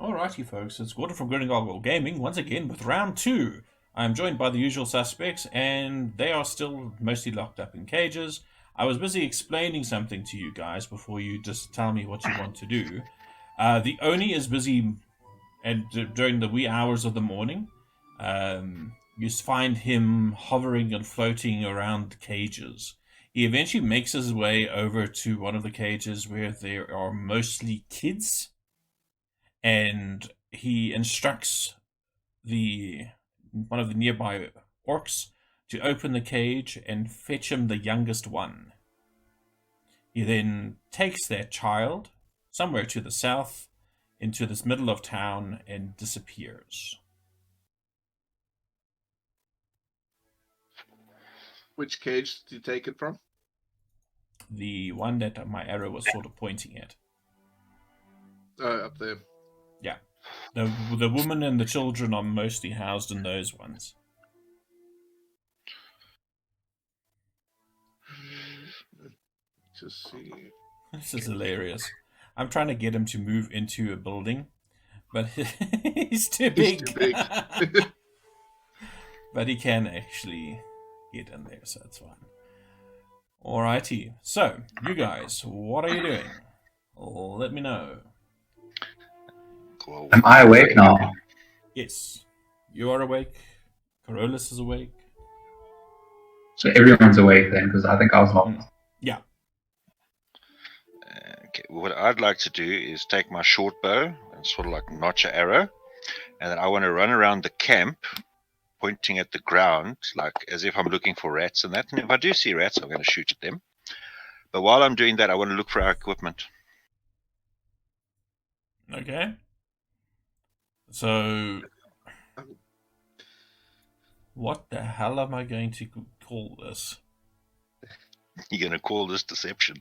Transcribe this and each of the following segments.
Alrighty, folks, it's Gordon from Greyhawk Gaming once again with round 2. I am joined by the usual suspects, and they are still mostly locked up in cages. I was busy explaining something to you guys before you just tell me what you want to do. The Oni is busy during the wee hours of the morning. You find him hovering and floating around the cages. He eventually makes his way over to one of the cages where there are mostly kids, and he instructs one of the nearby orcs to open the cage and fetch him the youngest one. He then takes that child somewhere to the south into this middle of town and disappears. Which cage did you take it from? The one that my arrow was sort of pointing at. Up there. Yeah. The woman and the children are mostly housed in those ones. Just see. This is hilarious. I'm trying to get him to move into a building, but he's too big. He's too big. But he can actually get in there, so that's fine. Alrighty. So, you guys, what are you doing? Let me know. Am I awake now? Yes. You are awake. Carolus is awake. So everyone's awake then, because I think I was not. Yeah. Okay, what I'd like to do is take my short bow and sort of like notch an arrow, and then I want to run around the camp pointing at the ground, like as if I'm looking for rats and that. And if I do see rats, I'm going to shoot at them. But while I'm doing that, I want to look for our equipment. Okay. So, what the hell am I going to call this? You're going to call this deception.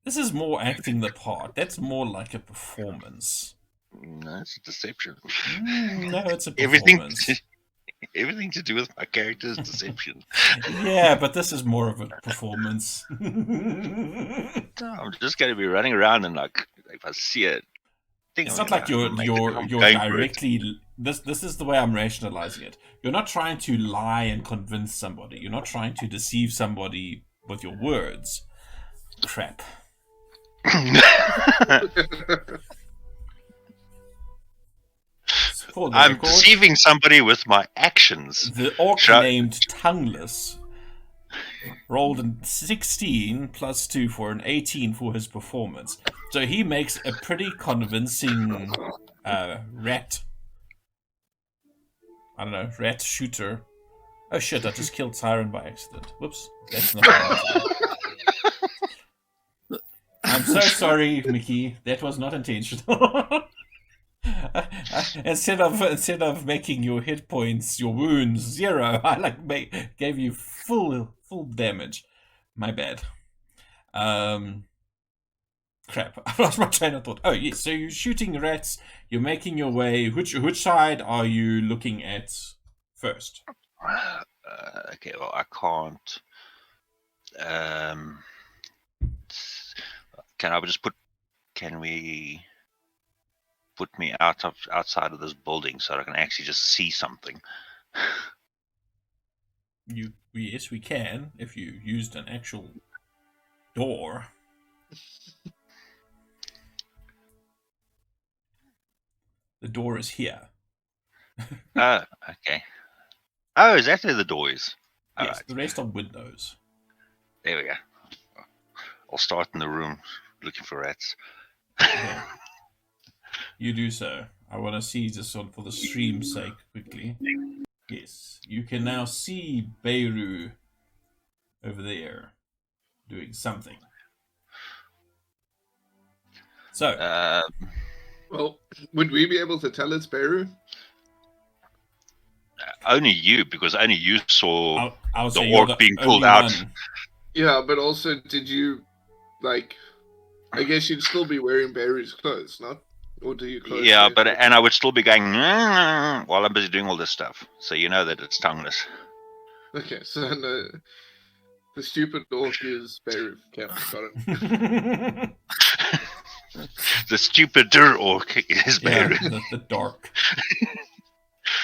This is more acting the part. That's more like a performance. No, it's a deception. No, it's a performance. Everything to do with my character is deception. Yeah, but this is more of a performance. I'm just going to be running around and like, if I see it, it's not like you're directly. This is the way I'm rationalizing it. You're not trying to lie and convince somebody. You're not trying to deceive somebody with your words. Crap. I'm deceiving somebody with my actions. The orc named Tongueless rolled a 16 plus 2 for an 18 for his performance. So he makes a pretty convincing rat. I don't know, rat shooter. Oh shit, I just killed Siren by accident. Whoops. That's not I'm so sorry, Mickey. That was not intentional. Instead of making your hit points, your wounds 0, I gave you full damage. My bad. Crap, I lost my train of thought. Oh yes, so you're shooting rats. You're making your way. Which side are you looking at first? Okay, well I can't. Can we put me outside of this building so I can actually just see something? Yes, we can if you used an actual door. The door is here. Oh, okay. Oh, is that where the door is? Yes, right. The rest are windows. There we go. I'll start in the room looking for rats. Okay. You do so. I want to see just sort of for the stream's sake quickly. Yes, you can now see Beirut over there doing something. So, well, would we be able to tell it's Beirut? Only you, because only you saw I'll the orc being pulled out. One. Yeah, but also, did you, like, I guess you'd still be wearing Beirut's clothes, not? Or do you close? Yeah, and I would still be going while I'm busy doing all this stuff. So you know that it's tongueless. Okay, so the stupid orc is Beirut. Okay, got it. the stupid orc is Yeah, Beru. the dark.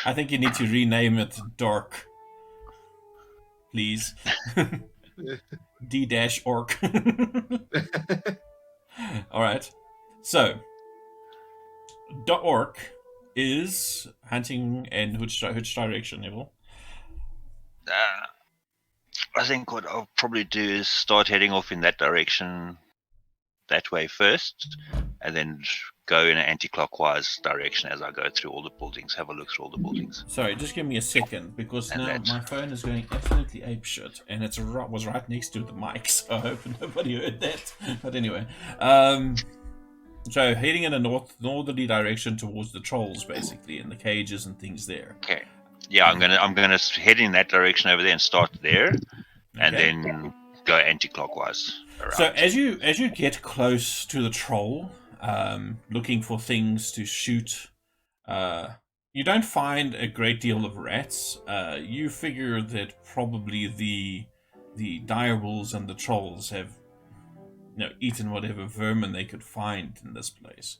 I think you need to rename it Dark. Please. D-orc. Alright. So, the orc is hunting in which direction, Neville? I think what I'll probably do is start heading off in that direction, that way first, and then go in an anti-clockwise direction as I go through all the buildings, have a look through all the buildings. Sorry, just give me a second, because And now that's- my phone is going absolutely apeshit, and it was right next to the mic, so I hope nobody heard that. But anyway, so heading in a northerly direction towards the trolls, basically, and the cages and things there. Okay. Yeah, I'm gonna head in that direction over there and start there, and Okay. then go anti-clockwise around. So as you get close to the troll, looking for things to shoot, you don't find a great deal of rats. You figure that probably the direwolves and the trolls have eaten whatever vermin they could find in this place.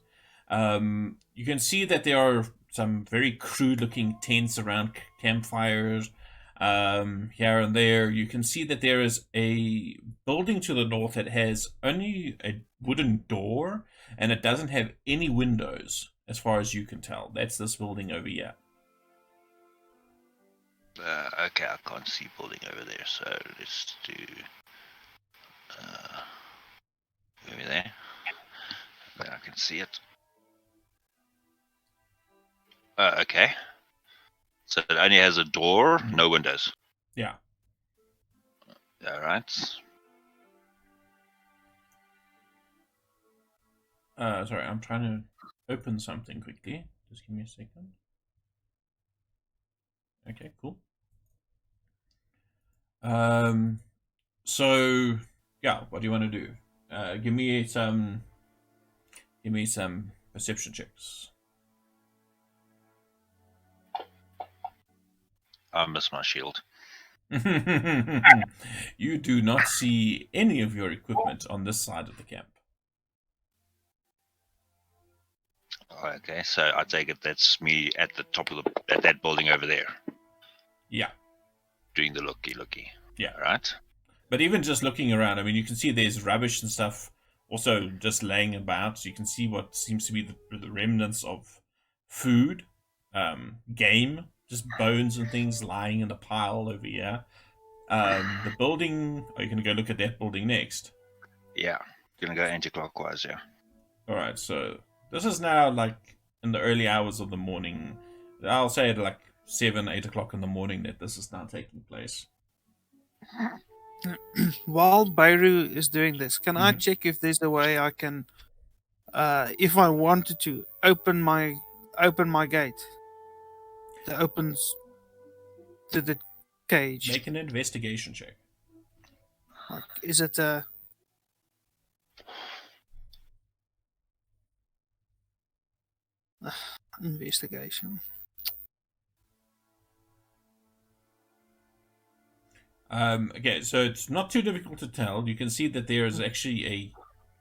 You can see that there are some very crude-looking tents around campfires. Here and there, you can see that there is a building to the north that has only a wooden door, and it doesn't have any windows, as far as you can tell. That's this building over here. Okay, I can't see building over there, so let's do over there. Then I can see it. Okay. So it only has a door, no windows. Yeah. Alright. Sorry, I'm trying to open something quickly. Just give me a second. Okay, cool. So yeah, what do you want to do? Give me some perception checks. I miss my shield. You do not see any of your equipment on this side of the camp. Okay, so I take it that's me at the top of at that building over there, Yeah. doing the looky. Yeah. Alright. But even just looking around, I mean, you can see there's rubbish and stuff also just laying about. So you can see what seems to be the remnants of food, game, just bones and things lying in a pile over here. The building, are you going to go look at that building next? Yeah. Gonna go anti-clockwise, yeah. Alright, so this is now like in the early hours of the morning. I'll say at like 7, 8 o'clock in the morning that this is now taking place. While Beru is doing this, can I check if there's a way I can, if I wanted to, open my gate that opens to the cage? Make an investigation check. Like, is it a investigation? Okay, so it's not too difficult to tell. You can see that there is actually a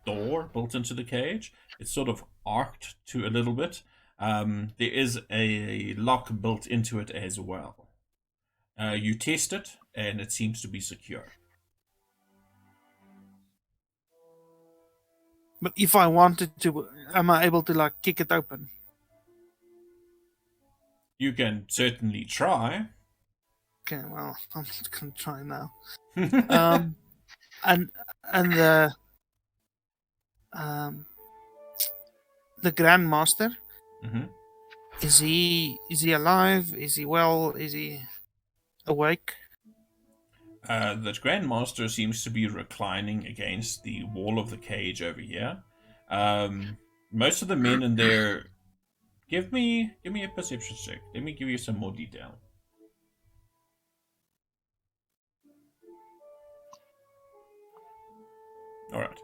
door built into the cage. It's sort of arced to a little bit. There is a lock built into it as well. You test it, and it seems to be secure. But if I wanted to, am I able to like kick it open? You can certainly try. Okay, well, I'm just gonna try now. And the Grandmaster, Mhm. is he alive? Is he well? Is he awake? The Grandmaster seems to be reclining against the wall of the cage over here. Most of the men in there. Give me a perception check. Let me give you some more detail. Alright.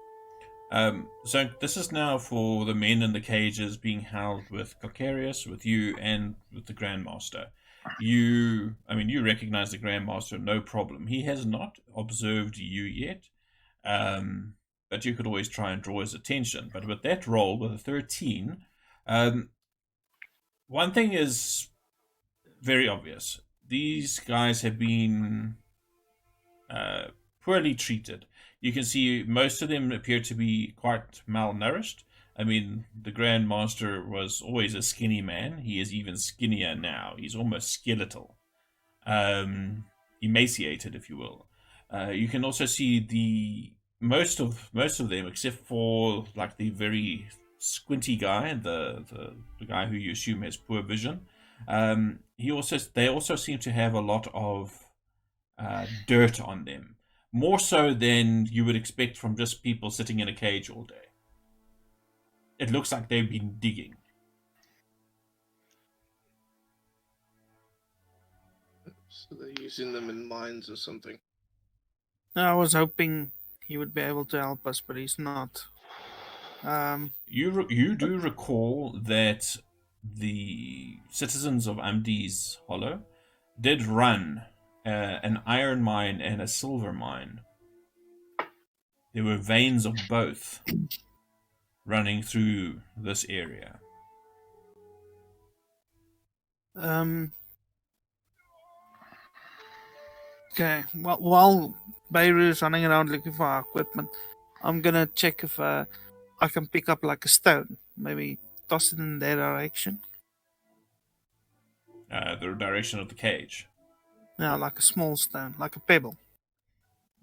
So this is now for the men in the cages being held with Calcarius, with you, and with the Grandmaster. You recognize the Grandmaster, no problem. He has not observed you yet. but you could always try and draw his attention. But with that roll, with a 13, one thing is very obvious. These guys have been poorly treated. You can see most of them appear to be quite malnourished. I mean, the Grand Master was always a skinny man. He is even skinnier now. He's almost skeletal. Emaciated, if you will. You can also see the most of them, except for like the very squinty guy, the guy who you assume has poor vision. They also seem to have a lot of dirt on them, more so than you would expect from just people sitting in a cage all day. It looks like they've been digging. So they're using them in mines or something. I was hoping he would be able to help us, but he's not. You do recall that the citizens of Amdi's Hollow did run an iron mine and a silver mine. There were veins of both running through this area. Okay, well, while Beirut is running around looking for our equipment, I'm gonna check if I can pick up like a stone. Maybe toss it in their direction. The direction of the cage. Yeah, like a small stone, like a pebble.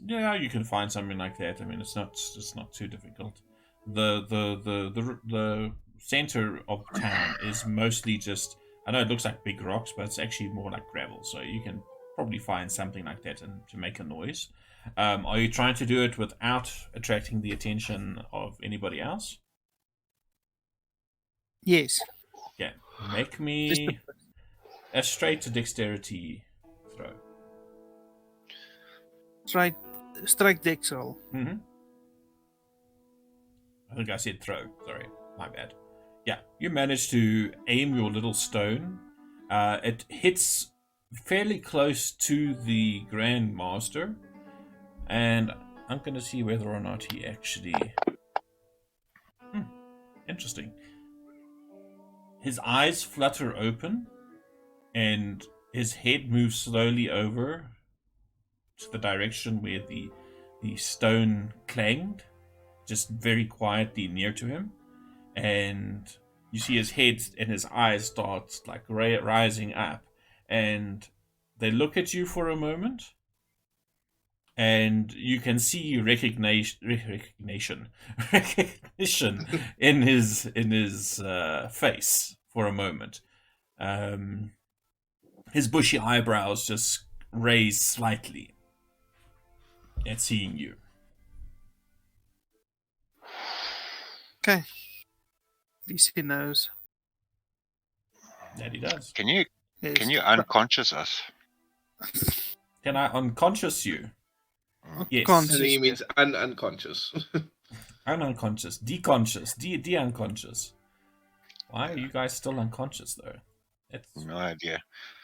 Yeah, you can find something like that. I mean, it's not too difficult. The center of town is mostly just, I know it looks like big rocks, but it's actually more like gravel. So you can probably find something like that to make a noise. Are you trying to do it without attracting the attention of anybody else? Yes. Yeah. Make me a straight dexterity throw. Strike dex roll. Mm-hmm. I think I said throw. Sorry, my bad. Yeah, you manage to aim your little stone. It hits fairly close to the Grand Master, and I'm going to see whether or not he actually... Interesting. His eyes flutter open, and his head moves slowly over to the direction where the stone clanged, just very quietly near to him, and you see his head and his eyes start like rising up, and they look at you for a moment, and you can see recognition in his face for a moment. His bushy eyebrows just raise slightly at seeing you. Okay. At least he knows. That he does. Can you Yes. unconscious us? Can I unconscious you? Yes. I Conscious, think he means unconscious. I'm unconscious. Deconscious. De-unconscious. Why are you guys still unconscious, though? It's... No idea.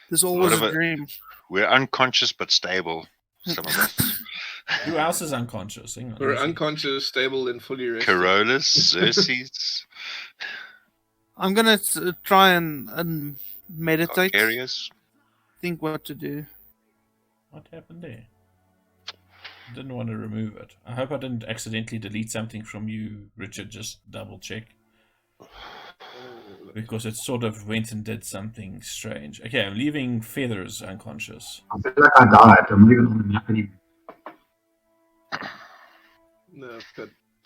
There's always What a about- dream. We're unconscious but stable. Some of us. Who else is unconscious? Hang on, We're let me see. unconscious, stable, and fully rested. Corollas, Xerxes, I'm gonna try and meditate. Arcarius. Think what to do. What happened there? I didn't want to remove it. I hope I didn't accidentally delete something from you, Richard. Just double check. Because it sort of went and did something strange. Okay, I'm leaving Feathers unconscious. I feel like I died. I'm not even on the map anymore. No, I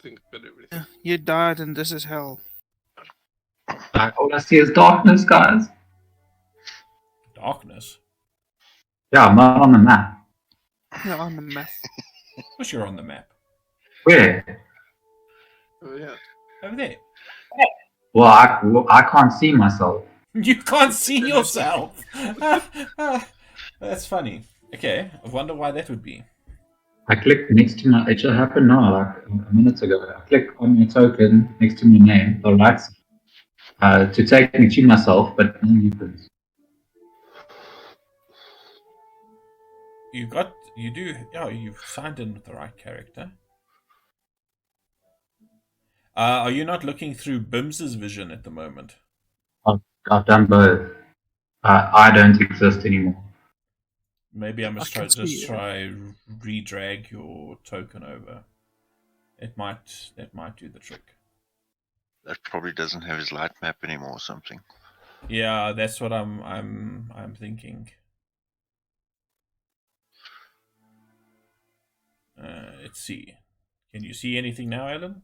think I've got everything. Yeah, you died, and this is hell. Like, all I see is darkness, guys. Darkness? Yeah, I'm not on the map. Yeah, on the map. Of course you're on the map. Where? Oh yeah. Over there. Well, I can't see myself. You can't see yourself! That's funny. Okay, I wonder why that would be. I clicked next to my. It should happen now, like a minute ago. I click on your token next to my name, the lights, to take me to myself, but nothing happens. You've signed in with the right character. Are you not looking through Bims's vision at the moment? I've done both. I don't exist anymore. Maybe I must can see, try re-drag your token over. That might do the trick. That probably doesn't have his light map anymore or something. Yeah, that's what I'm thinking. Let's see. Can you see anything now, Alan?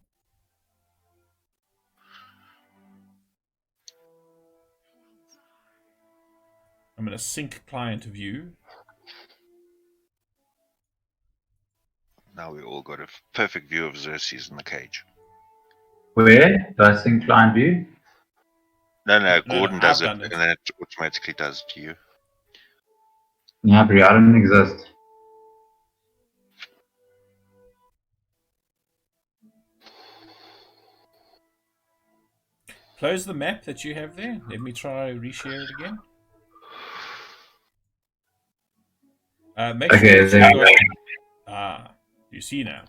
I'm going to sync client view. Now we all got a perfect view of Xerxes in the cage. Where? Do I sync client view? No, Gordon does I've it, done it. and then it automatically does it to you. Yeah, but I don't exist. Close the map that you have there. Let me try reshare it again. Make sure Okay, that there you've you got... go. You see now.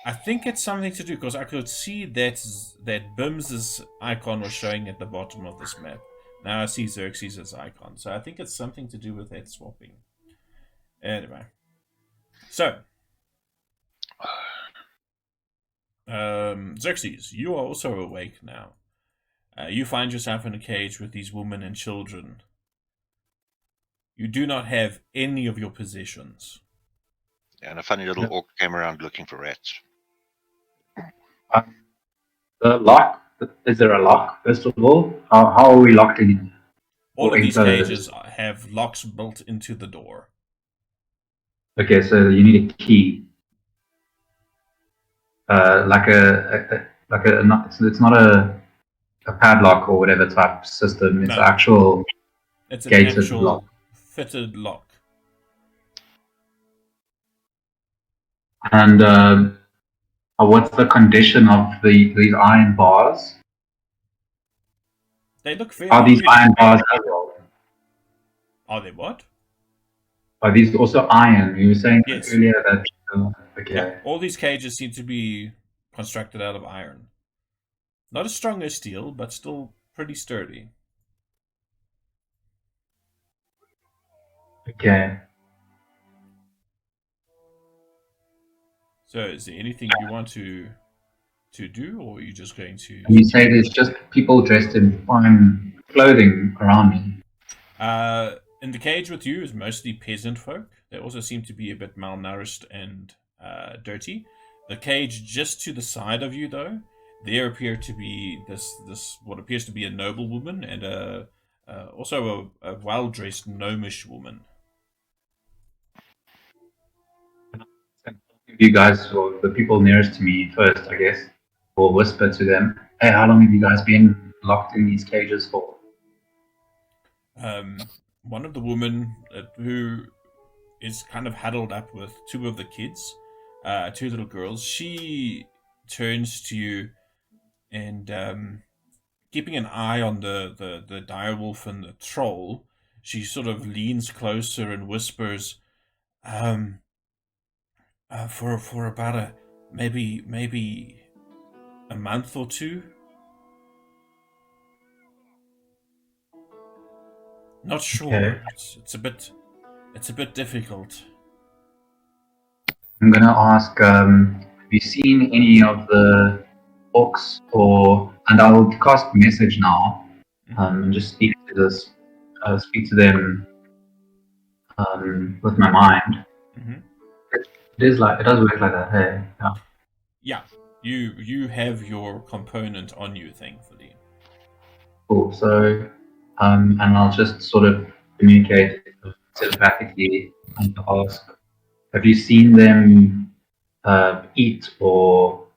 I think it's something to do because I could see that Bim's icon was showing at the bottom of this map. Now I see Xerxes' icon, so I think it's something to do with that swapping. Anyway, so Xerxes, you are also awake now. You find yourself in a cage with these women and children. You do not have any of your possessions. Yeah, and a funny little orc came around looking for rats. The lock. Is there a lock? First of all, how are we locked in? All Or of these enclosed? cages have locks built into the door. Okay, so you need a key. Like it's not a padlock or whatever type system. It's No. actual It's an gated actual lock. fitted lock. And what's the condition of these iron bars? They look fairly Are these good. iron bars as well? Are they what? Are these also iron? You were saying Yes. earlier that. Okay. Yeah, all these cages seem to be constructed out of iron. Not as strong as steel, but still pretty sturdy. Okay. So, is there anything you want to do, or are you just going to? And you say there's just people dressed in fine clothing around me. In the cage with you is mostly peasant folk. They also seem to be a bit malnourished and dirty. The cage just to the side of you, though, there appear to be this what appears to be a noble woman and also a well-dressed gnomish woman. You guys, or the people nearest to me first, I guess, will whisper to them, "Hey, how long have you guys been locked in these cages for?" One of the women who is kind of huddled up with two of the kids, two little girls, she turns to you and keeping an eye on the direwolf and the troll, she sort of leans closer and whispers, for about maybe a month or two. Not sure. Okay. It's a bit difficult. I'm gonna ask, have you seen any of the orcs and I'll cast message now, and just speak to them, with my mind. Mm-hmm. It does work like that, hey? Yeah. Yeah, you have your component on you, thankfully. Cool. So, and I'll just sort of communicate telepathically and ask, have you seen them eat or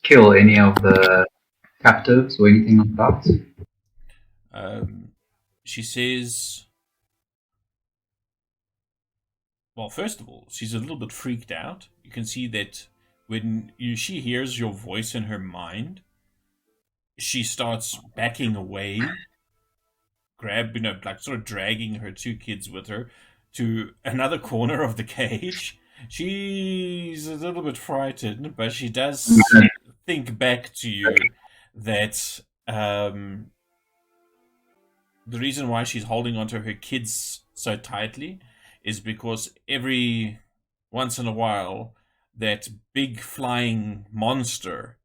kill any of the captives or anything like that? She says, well, first of all, she's a little bit freaked out. You can see that when she hears your voice in her mind, she starts backing away, like sort of dragging her two kids with her to another corner of the cage. She's a little bit frightened, but she does think back to you that the reason why she's holding onto her kids so tightly is because every once in a while that big flying monster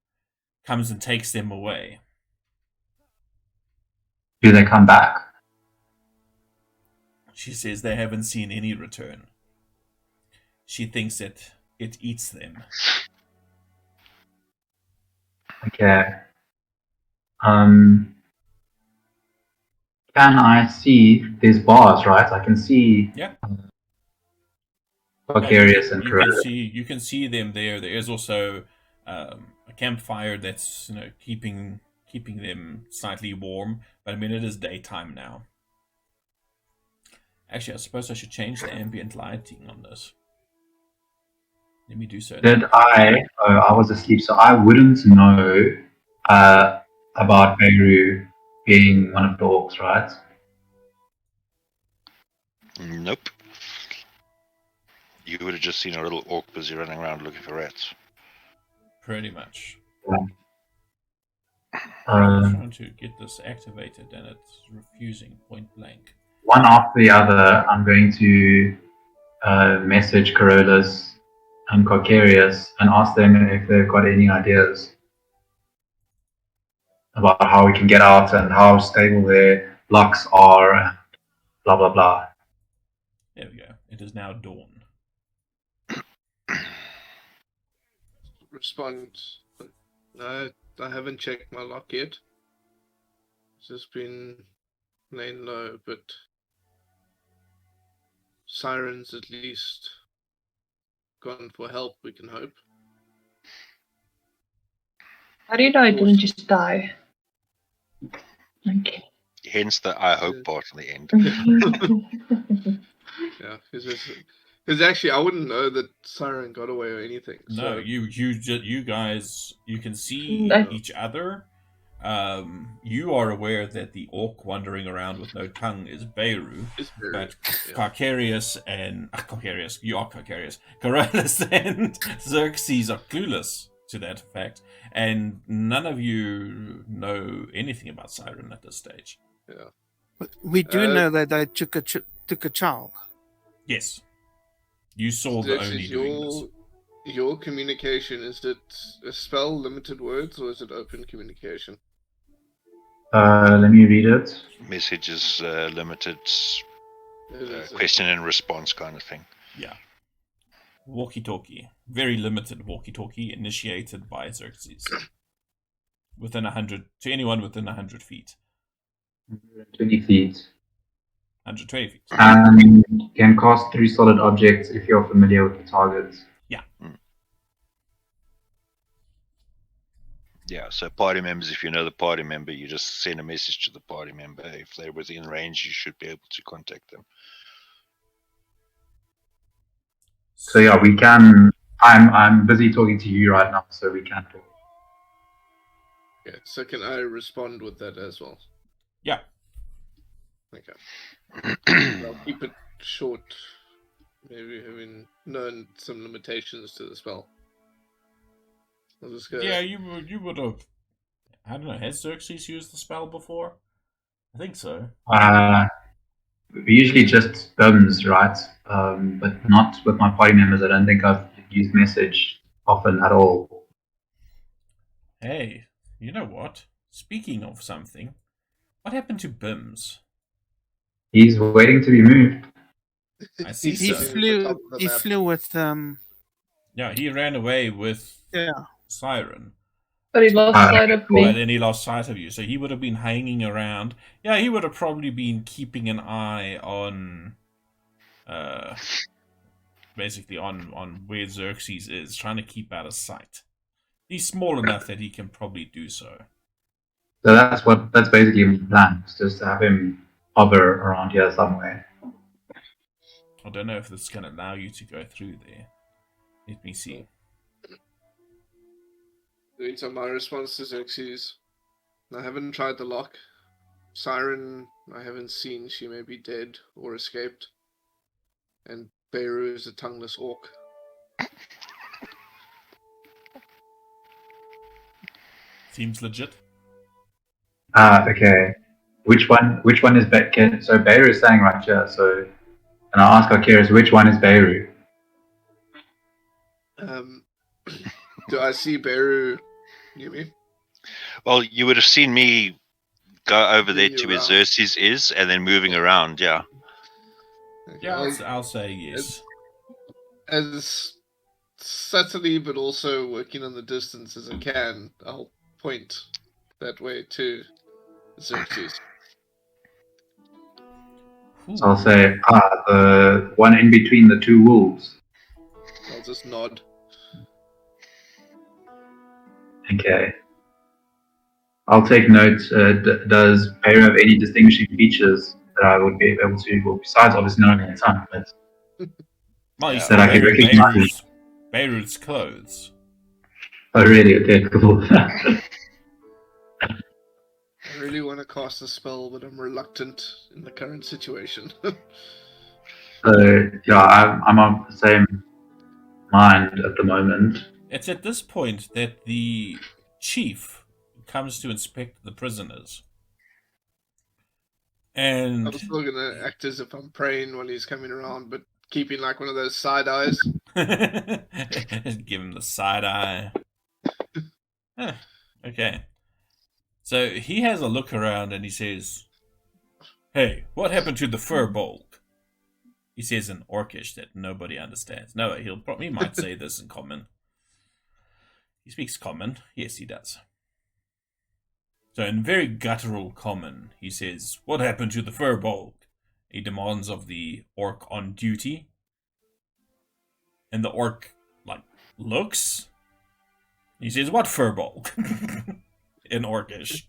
comes and takes them away. Do they come back? She says they haven't seen any return. She thinks that it eats them. Okay. Can I see? There's bars, right? I can see. Yeah. Precarious and you corrosive. can see them there. There is also a campfire that's keeping them slightly warm. But I mean, it is daytime now. Actually, I suppose I should change the ambient lighting on this. Let me do so. Did I? Oh, I was asleep, so I wouldn't know about Beirut being one of the orcs, right? Nope. You would have just seen a little orc busy running around looking for rats. Pretty much. Um, trying to get this activated and it's refusing point blank. One after the other, I'm going to message Carolus and Corcarius and ask them if they've got any ideas about how we can get out and how stable their locks are, blah blah blah. There we go. It is now dawn. Respond. No, I haven't checked my lock yet. It's just been laying low, but Siren's at least gone for help, we can hope. How do you know I didn't just die? Okay. Hence the I hope part in the end. Yeah, because actually I wouldn't know that Siren got away or anything. No, So you guys, you can see I- each other. You are aware that the orc wandering around with no tongue is Beirut, it's very, but yeah. Carcarius and Carcarius, you are Carcarius, Corollis and Xerxes are clueless to that fact, and none of you know anything about Siren at this stage. Yeah. But we do know that they took a child. Yes, you saw the This only is doing this. your communication. Is it a spell, limited words, or is it open communication? Let me read it. Messages, limited, It is question and response kind of thing. Yeah. Walkie-talkie. Very limited walkie-talkie initiated by Xerxes. Within 100, to anyone within 100 feet. 20 feet. 120 feet. And can cast 3 solid objects if you're familiar with the targets. Yeah, so party members, if you know the party member, you just send a message to the party member. If they're within range, you should be able to contact them. So yeah, we can. I'm busy talking to you right now, so we can talk. Yeah. So can I respond with that as well? Yeah. Okay. I'll keep it short. Maybe having known some limitations to the spell. I'll just go. Yeah, you would have. I don't know. Has Xerxes used the spell before? I think so. We usually just thumbs, right? But not with my party members. I don't think I've used message often at all. Hey, you know what? Speaking of something, what happened to Bims? He's waiting to be moved. I see He so. flew. He flew with Yeah, he ran away with Yeah. Siren. But he lost sight of But me. then he lost sight of you, so he would have been hanging around. Yeah, he would have probably been keeping an eye on, basically on where Xerxes is, trying to keep out of sight. He's small enough that he can probably do so. So that's basically my plan. It's just to have him hover around here somewhere. I don't know if this is going to allow you to go through there. Let me see. So my response to Xerxes, I haven't tried the lock. Siren, I haven't seen. She may be dead or escaped. And Beirut is a tongueless orc. Seems legit. Okay. Which one is Beirut? So Beirut is saying right here. So, and I'll ask our carers, which one is Beirut? Do I see Beru near me? Well, you would have seen me go over there Moving to where around. Xerxes is, and then moving around. Yeah. Okay, Yeah, I'll say yes. as subtly but also working on the distance as I can, I'll point that way to Xerxes. So I'll say, the one in between the two wolves. I'll just nod. Okay. I'll take note. Does Beirut have any distinguishing features that I would be able to, well, besides obviously knowing their tongue, but Well, you Yeah. still That I can wearing recognize. Beirut's clothes. oh really? Okay, cool. I really want to cast a spell, but I'm reluctant in the current situation. So yeah, I'm on the same mind at the moment. It's at this point that the chief comes to inspect the prisoners. And I'm still gonna act as if I'm praying while he's coming around, but keeping like one of those side eyes. give him the side eye. Huh, okay. So he has a look around and he says, "Hey, what happened to the furbolg?" He says in Orcish that nobody understands. No, he might say this in Common. He speaks Common. Yes, he does. So in very guttural Common, he says, "What happened to the furbolg?" He demands of the orc on duty. And the orc, looks. He says, "What furbolg?" in Orcish.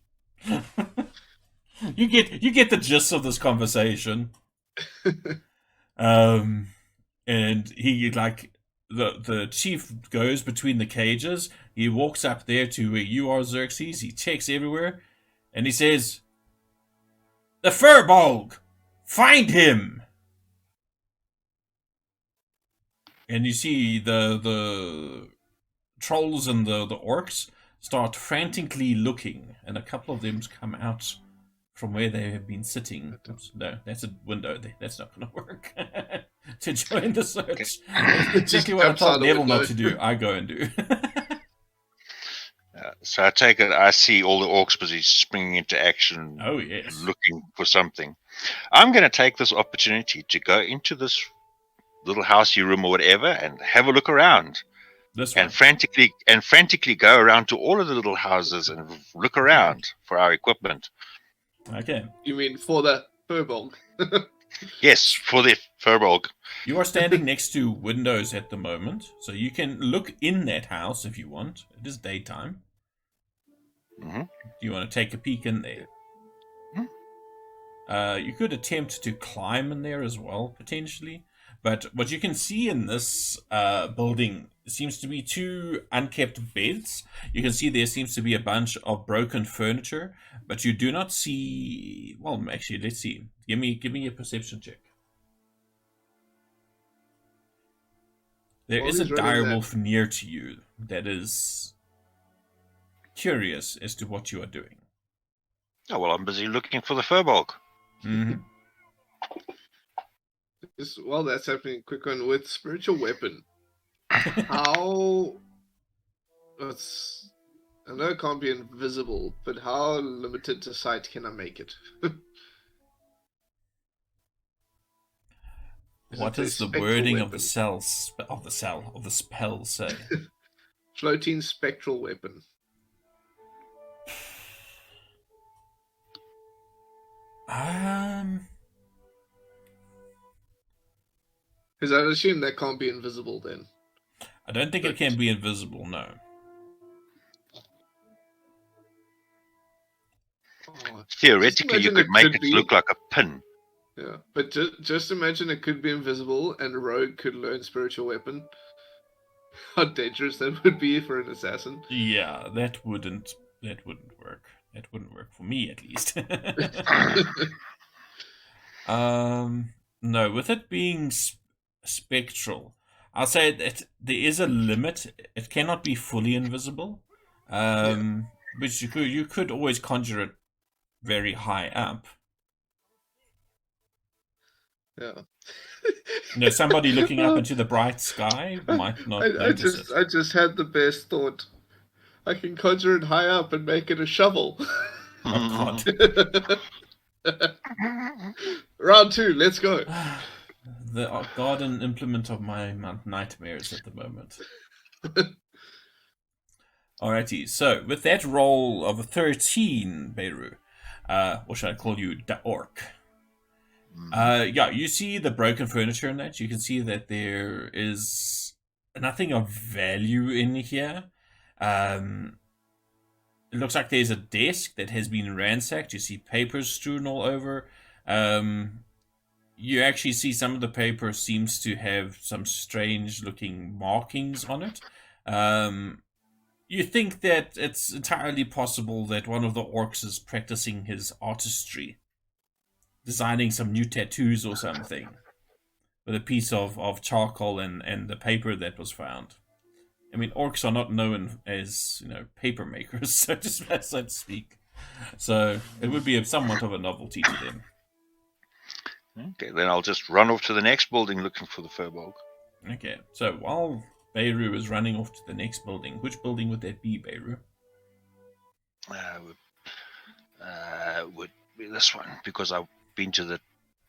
You get the gist of this conversation. And he the chief goes between the cages. He walks up there to where you are, Xerxes. He checks everywhere, and he says, "The furbolg, find him!" And you see the trolls and the orcs start frantically looking, and a couple of them come out from where they have been sitting. Oops, no, that's a window. That's not going to work. To join the search. That's exactly what I told Neville not to do. I go and do. So I take it I see all the orcs busy springing into action, Oh, yes. looking for something. I'm going to take this opportunity to go into this little housey room or whatever and have a look around. This one. And frantically go around to all of the little houses and look around for our equipment. Okay. You mean for the furbolg? Yes, for the furbolg. You are standing next to windows at the moment, so you can look in that house if you want. It is daytime. Mm-hmm. Do you want to take a peek in there? You could attempt to climb in there as well, potentially. But what you can see in this building seems to be two unkept beds. You can see there seems to be a bunch of broken furniture, but you do not see... Well, actually, let's see. Give me a perception check. There is a direwolf near to you that is curious as to what you are doing. Oh, well, I'm busy looking for the furbolg. Mm-hmm. While that's happening, quick one with spiritual weapon. How? I know it can't be invisible, but how limited to sight can I make it? What is the wording of the spell say? Floating spectral weapon. Because I assume that can't be invisible then. I don't think it can be invisible, no. Oh, Theoretically, you could make it look like a pin. Yeah, but just imagine it could be invisible and a rogue could learn spiritual weapon. How dangerous that would be for an assassin. Yeah, that wouldn't work. That wouldn't work for me, at least. No, with it being spectral, I'll say that there is a limit. It cannot be fully invisible. But you could always conjure it very high up. Yeah. Somebody looking up into the bright sky might not notice it. I just had the best thought. I can conjure it high up and make it a shovel. Oh God. Round 2, let's go. The garden implement of my nightmares at the moment. Alrighty, so with that roll of a 13, Beirut, or should I call you the orc? Yeah, you see the broken furniture in that. You can see that there is nothing of value in here. It looks like there's a desk that has been ransacked. You see papers strewn all over. You actually see some of the paper seems to have some strange looking markings on it. You think that it's entirely possible that one of the orcs is practicing his artistry, designing some new tattoos or something, with a piece of charcoal and the paper that was found. I mean, orcs are not known as, paper makers, so to speak. So it would be somewhat of a novelty to them. Okay, then I'll just run off to the next building looking for the Furbolg. Okay, so while Beirut is running off to the next building, which building would that be, Beirut? Would be this one, because I've been to the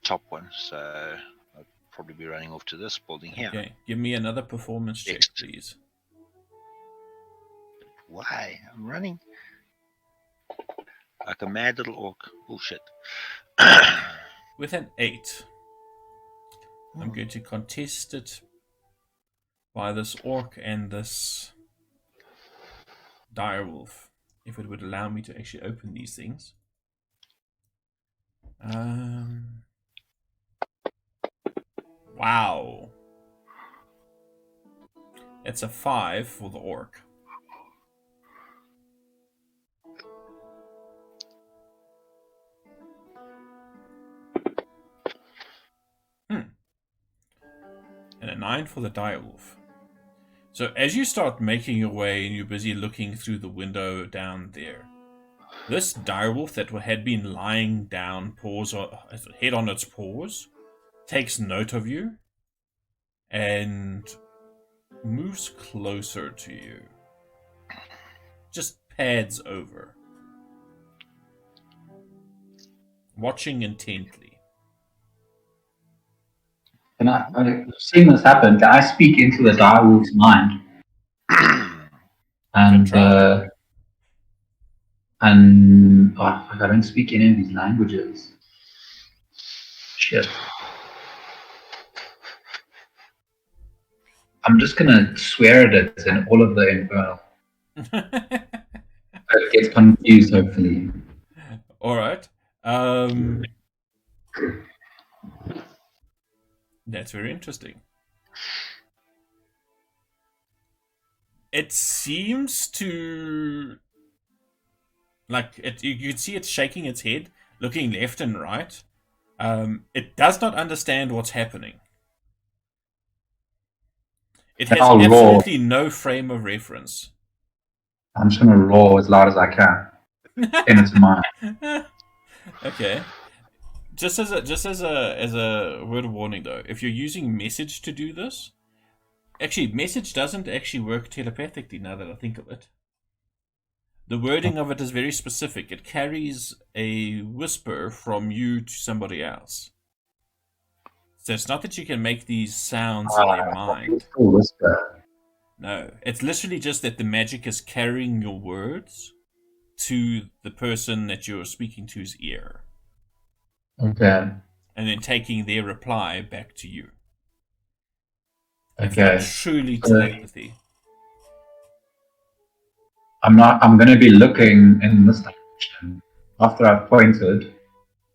top one, so I'd probably be running off to this building here. Okay, give me another performance check, Next. please. Why? I'm running like a mad little orc. Bullshit. With an 8, I'm going to contest it by this orc and this direwolf, if it would allow me to actually open these things. Wow. It's a 5 for the orc. And a 9 for the direwolf. So as you start making your way and you're busy looking through the window down there, this direwolf that had been lying down, head on its paws, takes note of you and moves closer to you. Just pads over, watching intently. I've seen this happen. Can I speak into the direwolf's mind? And I don't speak any of these languages. Shit. I'm just gonna swear at it in all of the infernal. It gets confused, hopefully. Alright. That's very interesting. It seems to... you can see it shaking its head, looking left and right. It does not understand what's happening. It has absolutely no frame of reference. I'm just gonna roar as loud as I can in its mind. Okay. Just as a word of warning, though, if you're using message to do this, actually, message doesn't actually work telepathically. Now that I think of it, the wording of it is very specific. It carries a whisper from you to somebody else. So it's not that you can make these sounds in their mind. Whisper. No, it's literally just that the magic is carrying your words to the person that you're speaking to's ear. Okay. And then taking their reply back to you. Okay. It's not truly telepathy. I'm gonna be looking in this direction. After I've pointed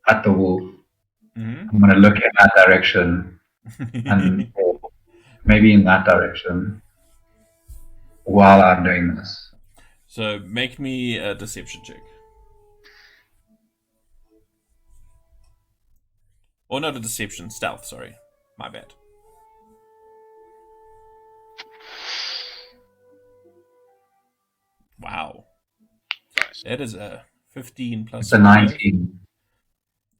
at the wolf, I'm gonna look in that direction and or maybe in that direction while I'm doing this. So make me a deception check. Or not a deception, stealth, sorry. My bad. That is a 15 plus It's a 19.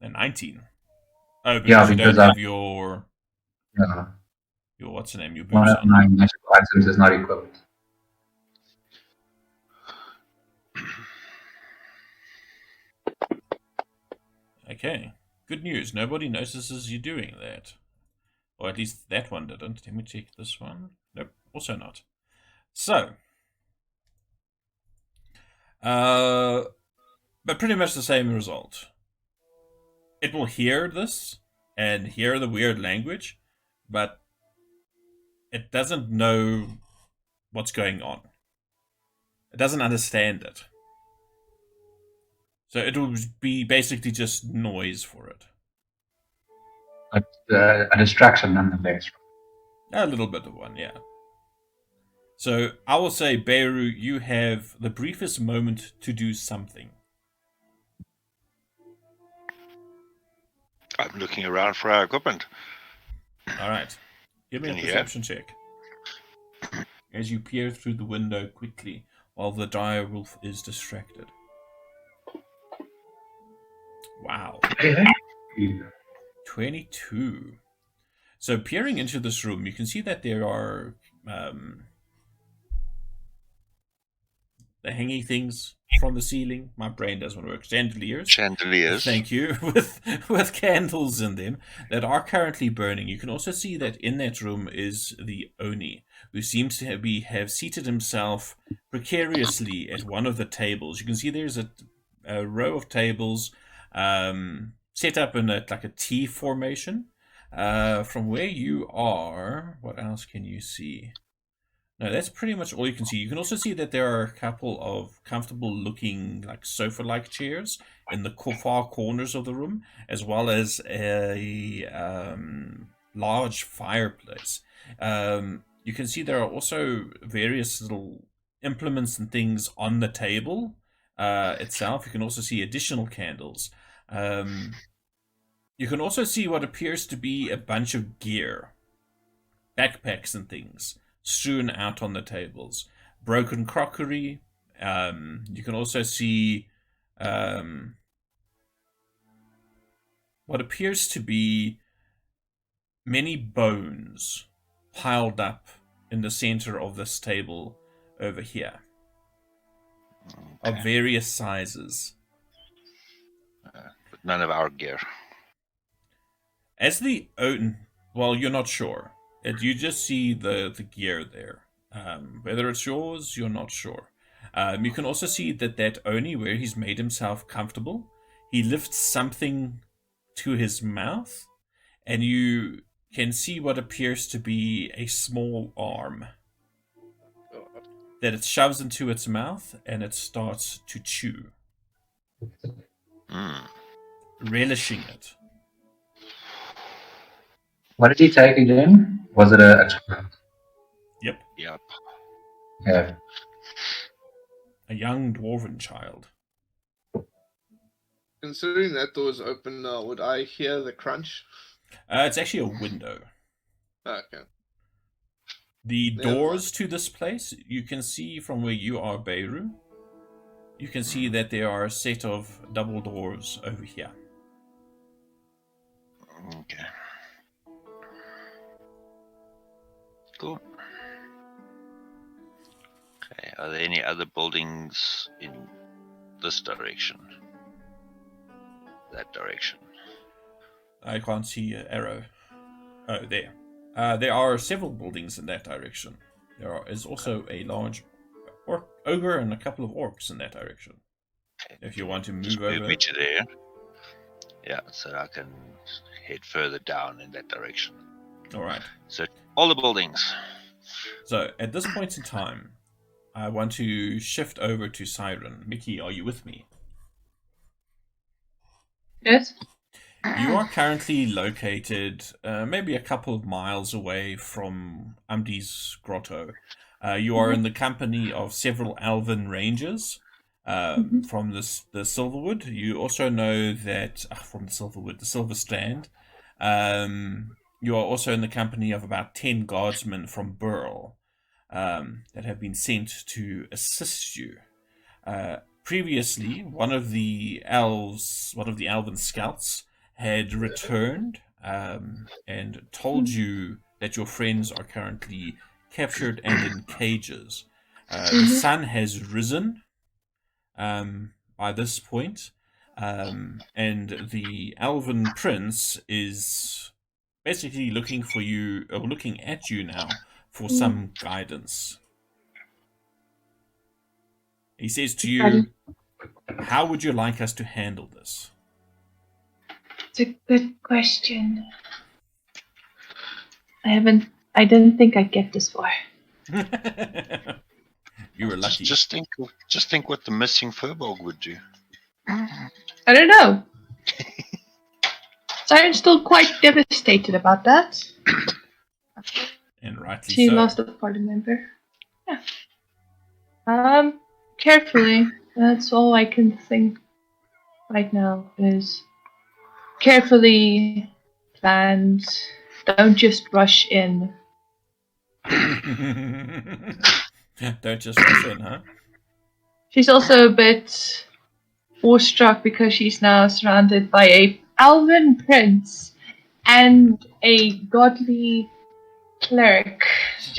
A 19. Oh, because Yeah, you because don't have your what's the name? Your one boots of on. my magical items is not equipped. Okay. Good news. Nobody notices you doing that. Or at least that one didn't. Let me check this one. Nope, also not. So, but pretty much the same result. It will hear this and hear the weird language, but it doesn't know what's going on. It doesn't understand it. So it will be basically just noise for it. But a distraction nonetheless. A little bit of one, yeah. So I will say, Beru, you have the briefest moment to do something. I'm looking around for our equipment. All right. Give me a In here? perception check. As you peer through the window quickly while the dire wolf is distracted. Wow. 22. So peering into this room, you can see that there are the hanging things from the ceiling. My brain doesn't work. Chandeliers. Thank you. With candles in them that are currently burning. You can also see that in that room is the Oni, who seems to have seated himself precariously at one of the tables. You can see there's a row of tables set up in like a T formation. From where you are, what else can you see? No, that's pretty much all you can see. You can also see that there are a couple of comfortable-looking, like sofa-like chairs in the far corners of the room, as well as a large fireplace. You can see there are also various little implements and things on the table itself. You can also see additional candles. You can also see what appears to be a bunch of gear, backpacks and things, strewn out on the tables. Broken crockery. You can also see what appears to be many bones piled up in the center of this table over here, of various sizes. But none of our gear. As the well, you're not sure. You just see the gear there. Whether it's yours, you're not sure. You can also see that Oni, where he's made himself comfortable, he lifts something to his mouth, and you can see what appears to be a small arm that it shoves into its mouth, and it starts to chew, relishing it. What did he take again? Was it a child? Yep. Yeah. A young dwarven child. Considering that door is open now, would I hear the crunch? It's actually a window. Okay. The doors to this place, you can see from where you are, Beirut. You can see that there are a set of double doors over here. Okay. Cool. Okay, are there any other buildings in this direction? That direction? I can't see an arrow. Oh, there. There are several buildings in that direction. There is also a large ogre and a couple of orcs in that direction. Okay. If you want to move over. Move me to there. Yeah, so I can head further down in that direction. Alright. So, all the buildings. So, at this point in time, I want to shift over to Siren. Mickey, are you with me? Yes. You are currently located maybe a couple of miles away from Umdi's grotto. You are in the company of several elven rangers from the Silverwood. You also know that from the Silverwood, the Silver Strand. You are also in the company of about 10 guardsmen from Burle that have been sent to assist you. previously, one of the elven scouts, had returned and told you that your friends are currently captured and in cages. The sun has risen by this point, and the elven prince is basically looking at you now for some guidance. He says to you, how would you like us to handle this? It's a good question. I didn't think I'd get this far. You were lucky. Just think what the missing furbog would do. I don't know. Siren's still quite devastated about that. And rightly She so. lost a party member. Yeah. Carefully. That's all I can think right now is carefully planned. Don't just rush in. Don't just rush in, huh? She's also a bit awestruck because she's now surrounded by a elven prince and a godly cleric.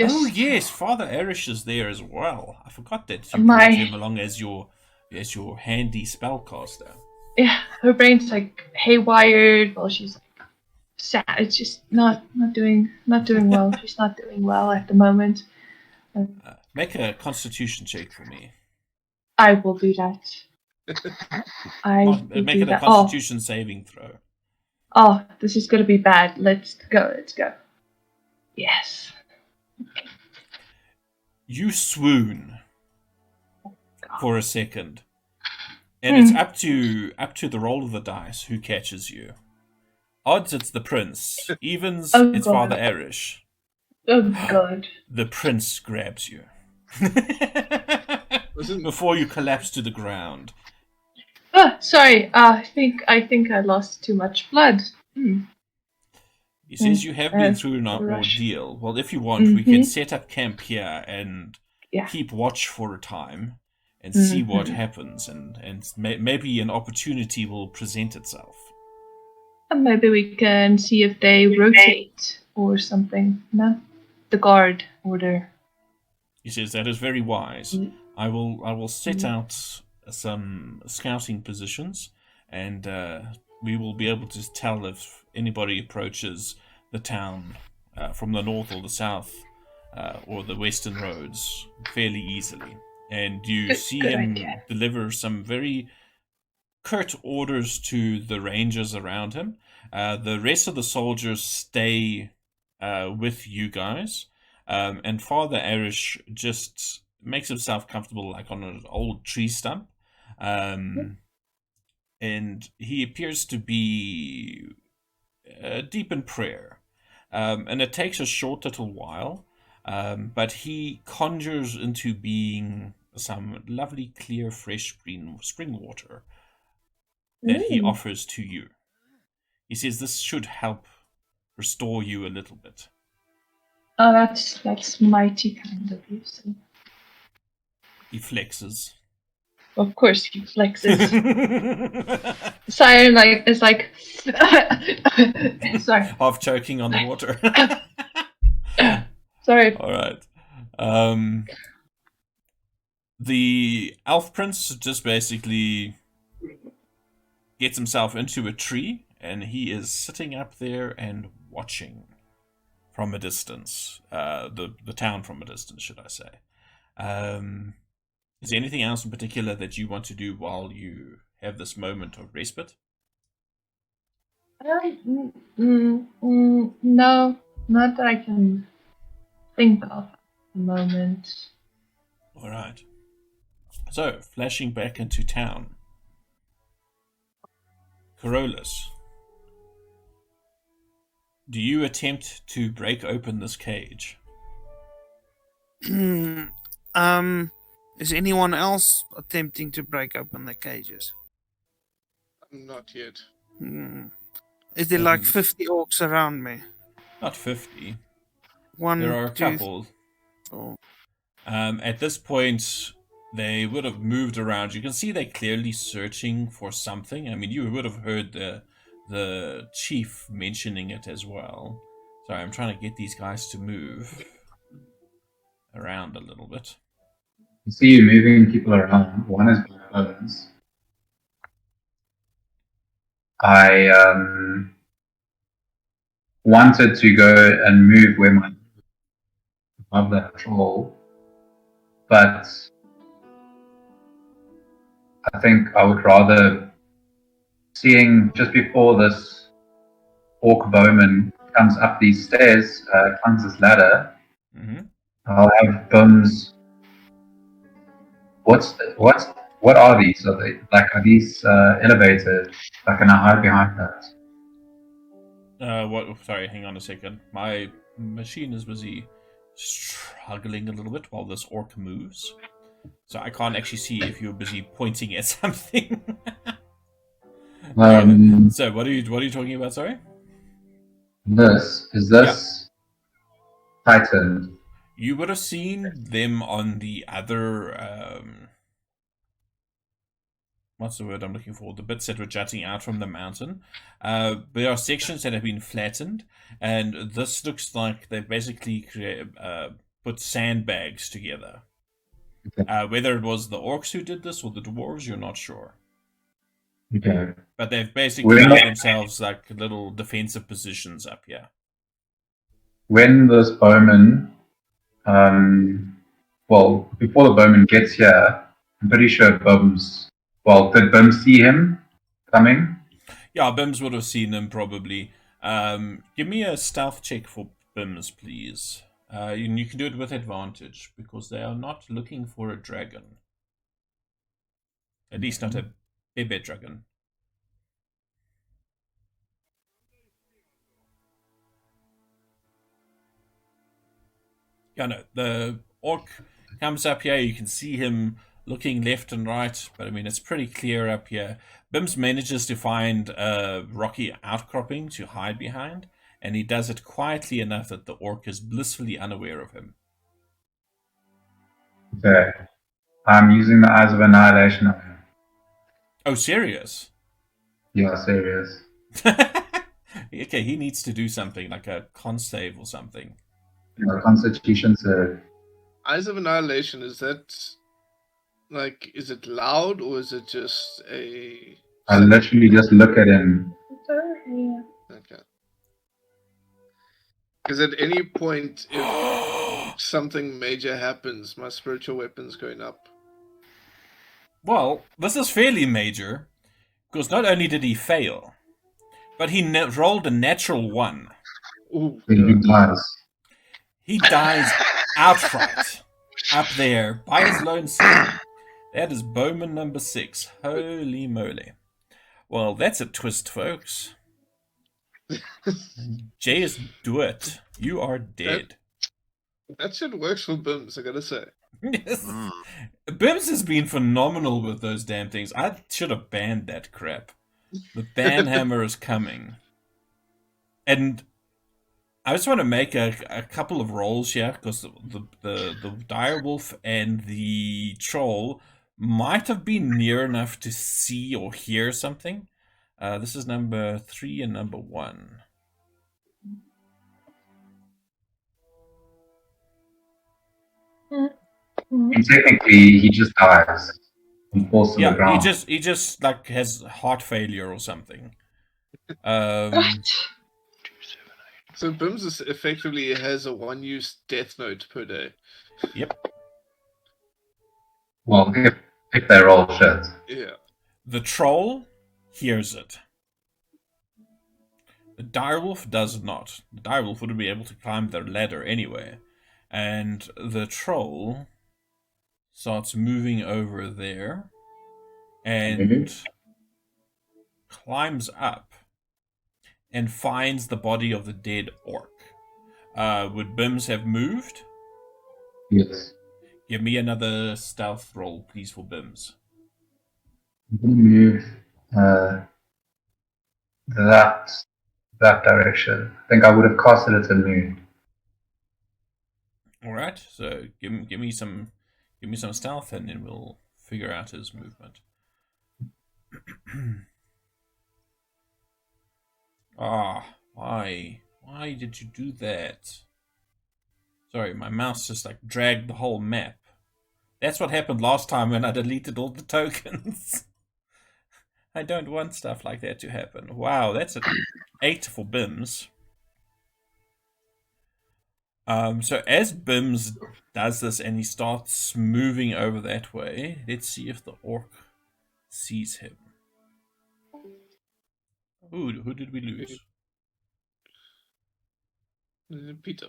Oh yes, Father Erish is there as well. I forgot that you My- brought him along as your handy spellcaster. Yeah, her brain's like haywired while she's like sad. It's just not doing well. She's not doing well at the moment. Make a Constitution check for me. I will do that. Make it a Constitution saving throw. Oh, this is gonna be bad. Let's go. Yes. You swoon for a second, and it's up to the roll of the dice who catches you. Odds, it's the prince. Evens, it's God. Father Erish. Oh god. The prince grabs you before you collapse to the ground. Oh, sorry. I think I lost too much blood. He says you have been through an ordeal. Well, if you want, we can set up camp here and keep watch for a time and see what happens, and maybe an opportunity will present itself. And maybe we can see if they rotate or something. No, the guard order. He says that is very wise. I will set out some scouting positions, and we will be able to tell if anybody approaches the town from the north or the south or the western roads fairly easily. And you see him deliver some very curt orders to the rangers around him. The rest of the soldiers stay with you guys, and Father Erish just makes himself comfortable like on an old tree stump. And he appears to be deep in prayer. And it takes a short little while, but he conjures into being some lovely, clear, fresh spring water that he offers to you. He says this should help restore you a little bit. Oh, that's mighty kind of you. So. He flexes. Of course, he flexes. Siren is like sorry. Half choking on the water. Sorry. All right. The elf prince just basically gets himself into a tree, and he is sitting up there and watching from a distance. The town from a distance, should I say. Is there anything else in particular that you want to do while you have this moment of respite? No, not that I can think of at the moment. All right. So, flashing back into town. Carolus, do you attempt to break open this cage? Is anyone else attempting to break open the cages? Not yet. Is there like 50 orcs around me? Not 50. One, There are a two, couple. four. At this point, They would have moved around. You can see they're clearly searching for something. I mean, you would have heard the chief mentioning it as well. Sorry, I'm trying to get these guys to move around a little bit. You see you moving people around. One is bones. I wanted to go and move where my above that troll, but I think I would rather, seeing just before this orc bowman comes up these stairs, climbs this ladder, I'll have Bums. What are these? Are these elevators? Like, can I hide behind that? What? Sorry, hang on a second. My machine is busy struggling a little bit while this orc moves, so I can't actually see if you're busy pointing at something. So what are you talking about? Sorry. This is Titan. You would have seen them on the other. What's the word I'm looking for? The bits that were jutting out from the mountain. There are sections that have been flattened, and this looks like they've basically put sandbags together. Okay. Whether it was the orcs who did this or the dwarves, you're not sure. Okay. But they've basically made themselves like little defensive positions up here. When this bowman, well, before the bowman gets here, I'm pretty sure Bums. Well, did Bums see him coming? Yeah, Bims would have seen him probably. Give me a stealth check for Bims, please. You can do it with advantage because they are not looking for a dragon. At least not a bebe dragon. Yeah, no, the orc comes up here. You can see him looking left and right, but I mean, it's pretty clear up here. Bims manages to find a rocky outcropping to hide behind, and he does it quietly enough that the orc is blissfully unaware of him. Okay. I'm using the Eyes of Annihilation on him. Oh, serious? Yeah, serious. Okay, he needs to do something, like a con save or something. Yeah, Constitution save. Eyes of Annihilation, is that... like, is it loud or is it just a... I literally just look at him. Okay. Because at any point, if something major happens, my spiritual weapon's going up. Well, this is fairly major, because not only did he fail, but he rolled a natural 1. Ooh, He dies. He dies outright up there by his lonesome. That is Bowman number 6. Holy moly. Well, that's a twist, folks. Jays, do it. You are dead. That shit works for Bims, I gotta say. Yes. Bims has been phenomenal with those damn things. I should have banned that crap. The ban hammer is coming. And I just want to make a couple of rolls here, because the direwolf and the troll might have been near enough to see or hear something. This is number 3 and number 1. And technically, he just dies and falls to the ground. he just like has heart failure or something. So Bims is effectively has a one-use death note per day. Yep. Well, if they roll shit. Yeah. The troll hears it. The direwolf does not. The direwolf wouldn't be able to climb the ladder anyway. And the troll starts moving over there and climbs up and finds the body of the dead orc. Would Bims have moved? Yes. Give me another stealth roll, please, for Bims. I'm going to move that direction. I think I would have casted it and moved. All right, so give me Give me some stealth and then we'll figure out his movement. Why? Why did you do that? Sorry, my mouse just like dragged the whole map. That's what happened last time when I deleted all the tokens. I don't want stuff like that to happen. Wow, that's an 8 for Bims. So as Bims does this and he starts moving over that way, let's see if the orc sees him. Ooh, who did we lose? Peter.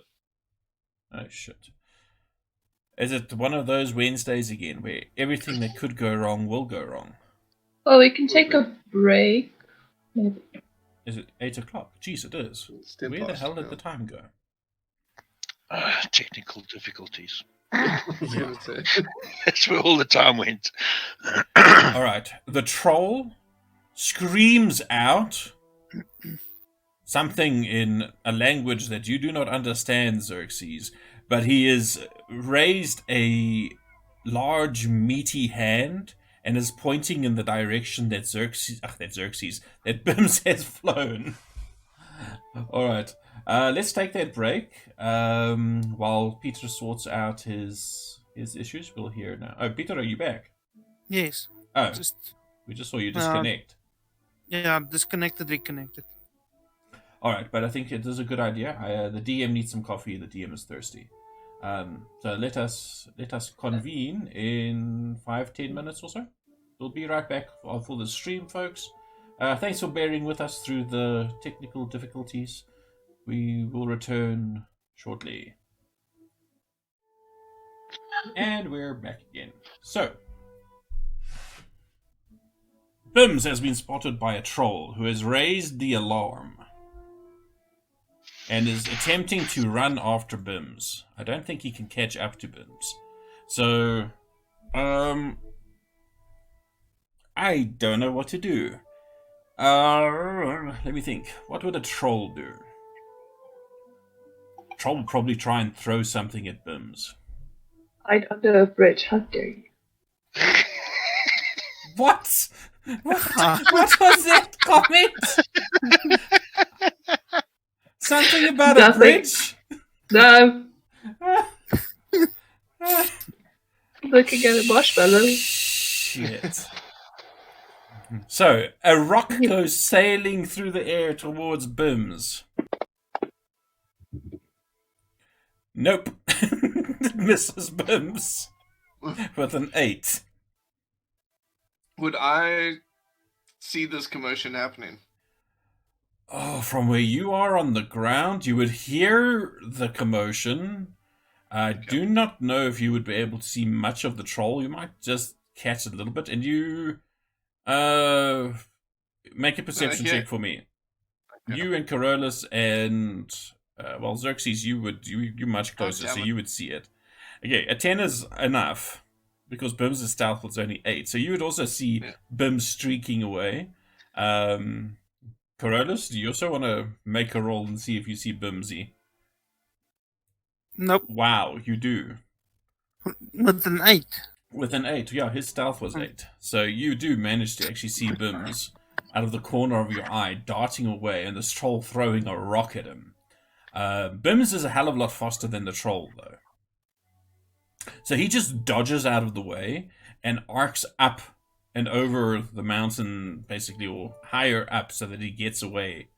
Oh shit. Is it one of those Wednesdays again where everything that could go wrong will go wrong? Well, we can take a break. Maybe. Is it 8 o'clock? Jeez, it is. It's 10 Where the past, hell did yeah. the time go? Technical difficulties. I was gonna say. That's where all the time went. Alright, the troll screams out something in a language that you do not understand, Xerxes, but he has raised a large, meaty hand and is pointing in the direction that that Bims has flown. Alright, let's take that break. While Peter sorts out his issues, we'll hear now. Oh, Peter, are you back? Yes. Oh, we just saw you disconnect. Yeah, disconnected, reconnected. Alright, but I think it is a good idea. The DM needs some coffee, the DM is thirsty. So let us convene in 5-10 minutes or so. We'll be right back for the stream, folks. Thanks for bearing with us through the technical difficulties. We will return shortly. And we're back again. So, Bims has been spotted by a troll who has raised the alarm and is attempting to run after Bims. I don't think he can catch up to Bims. So, I don't know what to do. Let me think. What would a troll do? Troll would probably try and throw something at Bims. Hide under a bridge. How dare you? What? What was that comment? Something about Nothing. a bridge? No. Looking at a marshmallow. Shit. So, a rock goes sailing through the air towards Bims. Nope. It misses Bims with an 8. Would I see this commotion happening? Oh, from where you are on the ground, you would hear the commotion. I do not know if you would be able to see much of the troll. You might just catch a little bit, and you make a perception check for me. Okay. You and Carolus and Xerxes, you're much closer, so you would see it. Okay, a 10 is enough because Bim's stealth was only 8, so you would also see Bim streaking away. Carolus, do you also want to make a roll and see if you see Bimsy? Nope. Wow, you do. With an 8. With an 8, yeah, his stealth was 8. So you do manage to actually see Bims out of the corner of your eye, darting away, and this troll throwing a rock at him. Bims is a hell of a lot faster than the troll, though. So he just dodges out of the way and arcs up and over the mountain, basically, or higher up, so that he gets away.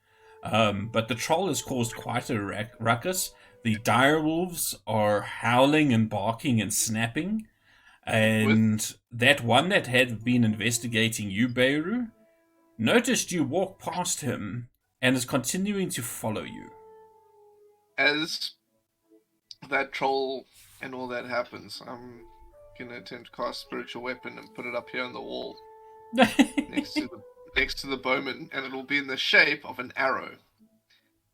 But the troll has caused quite a ruckus. The direwolves are howling and barking and snapping. And that one that had been investigating you, Beirut, noticed you walk past him and is continuing to follow you. As that troll and all that happens, I'm gonna attempt to cast spiritual weapon and put it up here on the wall next to the bowman, and it'll be in the shape of an arrow,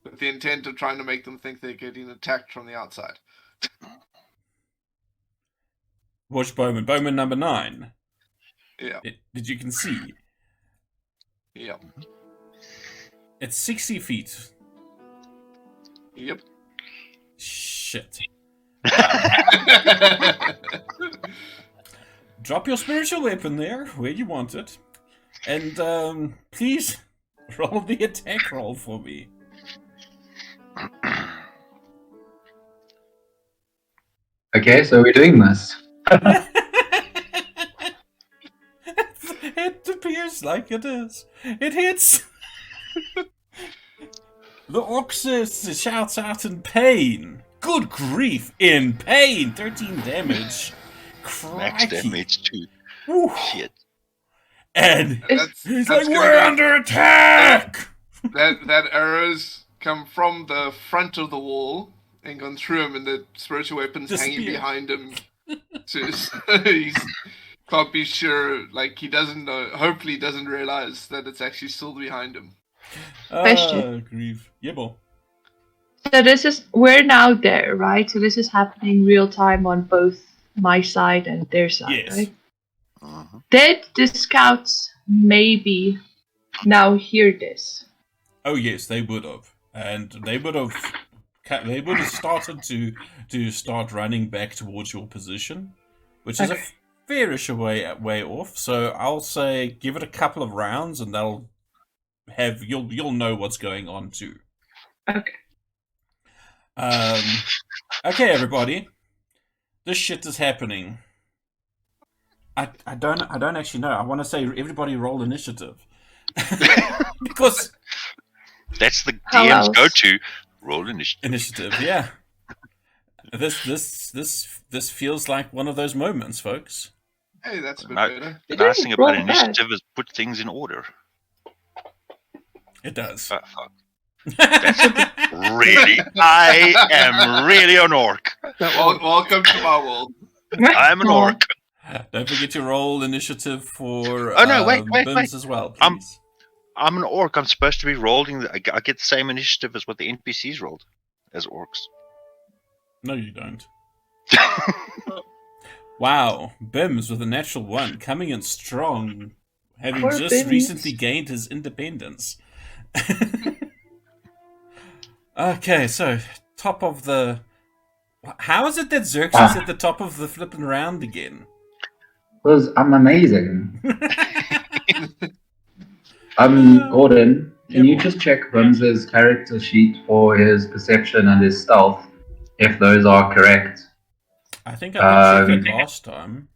with the intent of trying to make them think they're getting attacked from the outside. Which bowman? Bowman number 9. Yeah. Did you can see? Yeah. It's 60 feet. Yep. Shit. Drop your spiritual weapon there, where you want it. And, please, roll the attack roll for me. Okay, so we're doing this. It appears like it is. It hits. The Oxus shouts out in pain. Good grief, in pain. 13 damage. Max Crikey. damage too. Woo. Shit. And he's like, gonna we're be- under attack! That arrows come from the front of the wall and gone through him, and the spiritual weapon's hanging Disappear. behind him. So he can't be sure. Like he doesn't know. Hopefully, he doesn't realize that it's actually still behind him. Question. Grief. Yeah, boy. So we're now there, right? So this is happening real time on both my side and their side, Yes. right? Mhm. Did the scouts maybe now hear this? Oh yes, they would have, and they would have started to start running back towards your position, which is a Okay. fairish way off. So I'll say give it a couple of rounds, and you'll know what's going on too. Okay. Okay, everybody, this shit is happening. I don't actually know. I want to say everybody roll initiative because. That's the How DM's else? go-to. Roll initiative. Initiative, yeah. This feels like one of those moments, folks. Hey, that's a bit No. better. The It nice didn't thing about roll initiative is put things in order. It does. Fuck. Really, I am really an orc. Welcome to my world. I'm an orc. Don't forget to roll initiative for Oh, no, wait. Bims as well, please. I'm an orc. I'm supposed to be rolling. I get the same initiative as what the NPCs rolled as orcs. No, you don't. Wow, Bims with a natural 1, coming in strong, having Poor just Bims. recently gained his independence. Okay, so top of the. How is it that Xerxes at the top of the flipping round again? Because I'm amazing. Gordon, can you just check Brims's character sheet for his perception and his stealth, if those are correct? I think I did check it last time.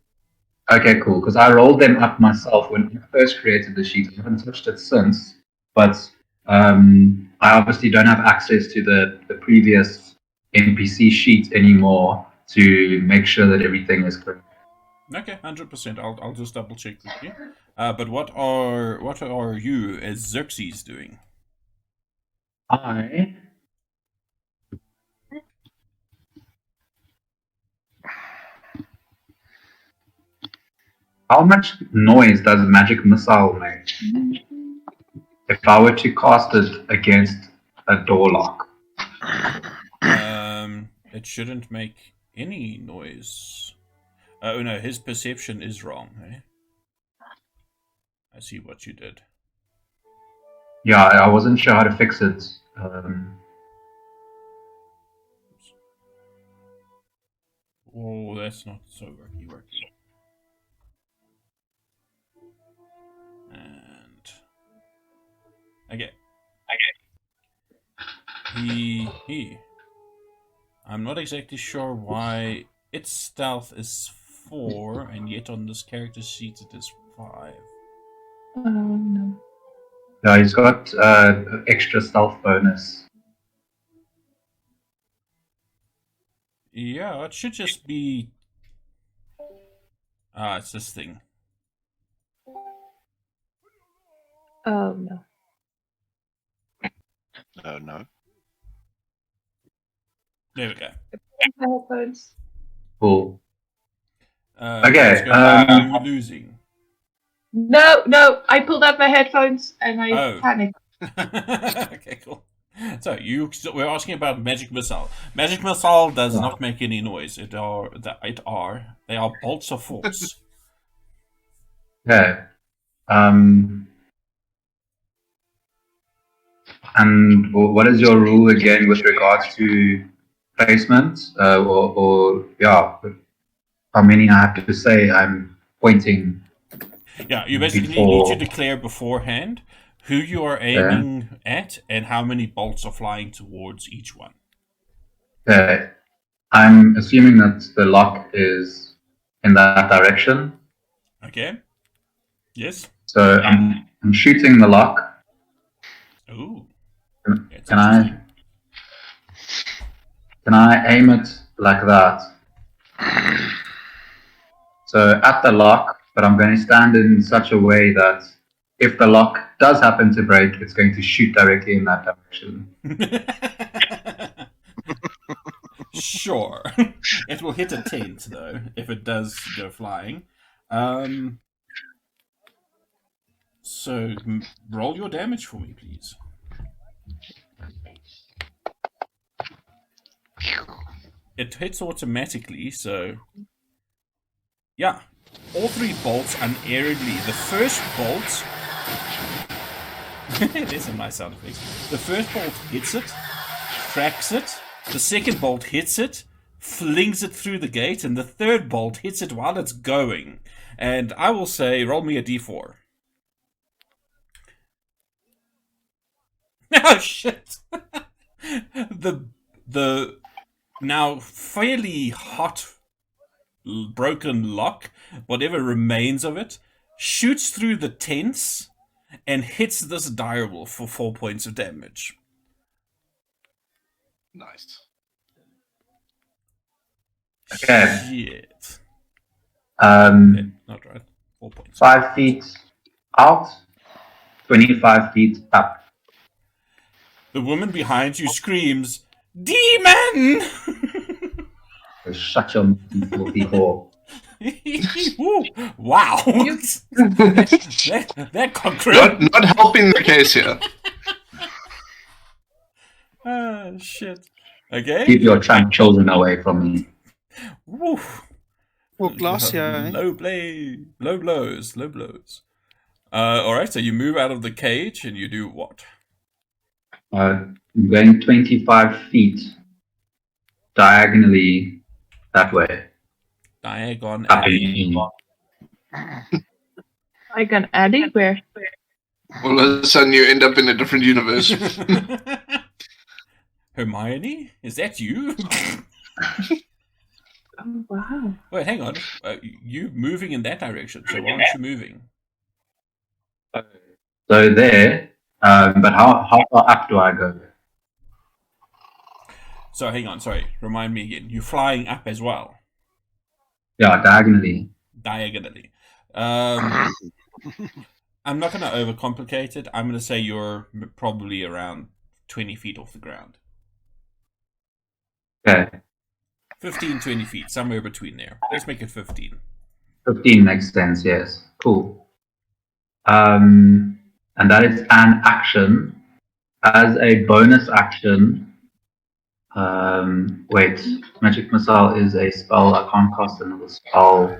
Okay, cool. Because I rolled them up myself when I first created the sheet. I haven't touched it since, but I obviously don't have access to the previous NPC sheet anymore to make sure that everything is correct. Okay, 100%. I'll just double check with you. But what are you as Xerxes doing? How much noise does magic missile make if I were to cast it against a door lock? It shouldn't make any noise. Oh no, his perception is wrong. Eh? I see what you did. Yeah, I wasn't sure how to fix it. Oh, that's not so worky. And okay. I'm not exactly sure why its stealth is 4, and yet on this character sheet it is 5. Oh no. Yeah, he's got extra stealth bonus. Yeah, it should just be. It's this thing. Oh no. Oh no. There we go. My headphones. Cool. Okay. You're losing. No, I pulled out my headphones and I panicked. Okay, cool. So we're asking about magic missile. Magic missile does not make any noise. They are bolts of force. Okay. And what is your rule again with regards to placement? Yeah. how many I have to say I'm pointing. Yeah, you basically Before- need to declare beforehand who you are aiming at and how many bolts are flying towards each one. Okay. I'm assuming that the lock is in that direction. Okay? Yes? So I'm shooting the lock. Ooh. That's Can interesting. I aim it like that? So at the lock, but I'm going to stand in such a way that if the lock does happen to break, it's going to shoot directly in that direction. Sure. It will hit a tent, though, if it does go flying. So, roll your damage for me, please. It hits automatically, so... Yeah. All three bolts unerringly. The first bolt... There's a nice sound effect. The first bolt hits it, cracks it. The second bolt hits it, flings it through the gate, and the third bolt hits it while it's going. And I will say, roll me a d4. Oh, shit! The now fairly hot broken lock, whatever remains of it, shoots through the tents and hits this direwolf for 4 points of damage. Nice. Okay. Shit. Not right. 4 points. 5 feet out, 25 feet up. The woman behind you screams, "Demon!" So shut your mouth, people. Ooh, wow. that concrete. Not helping the case here. Ah, shit. Okay. Keep your tramp children away from me. Woo. Well, Glacia, eh? Low blows. Alright, so you move out of the cage and you do what? I'm going 25 feet diagonally that way. Diagon Up alley. in- Like an alley? Where? All of a sudden, you end up in a different universe. Hermione? Is that you? Oh, wow. Wait, hang on. You moving in that direction, so why aren't you moving? So there, but how far up do I go? So hang on, sorry. Remind me again. You're flying up as well. Yeah, diagonally. Diagonally. I'm not going to overcomplicate it. I'm going to say you're probably around 20 feet off the ground. Okay, 15, 20 feet, somewhere between there. Let's make it 15. 15 makes sense, yes. Cool. And that is an action. As a bonus action, wait, Magic Missile is a spell. I can't cast another spell.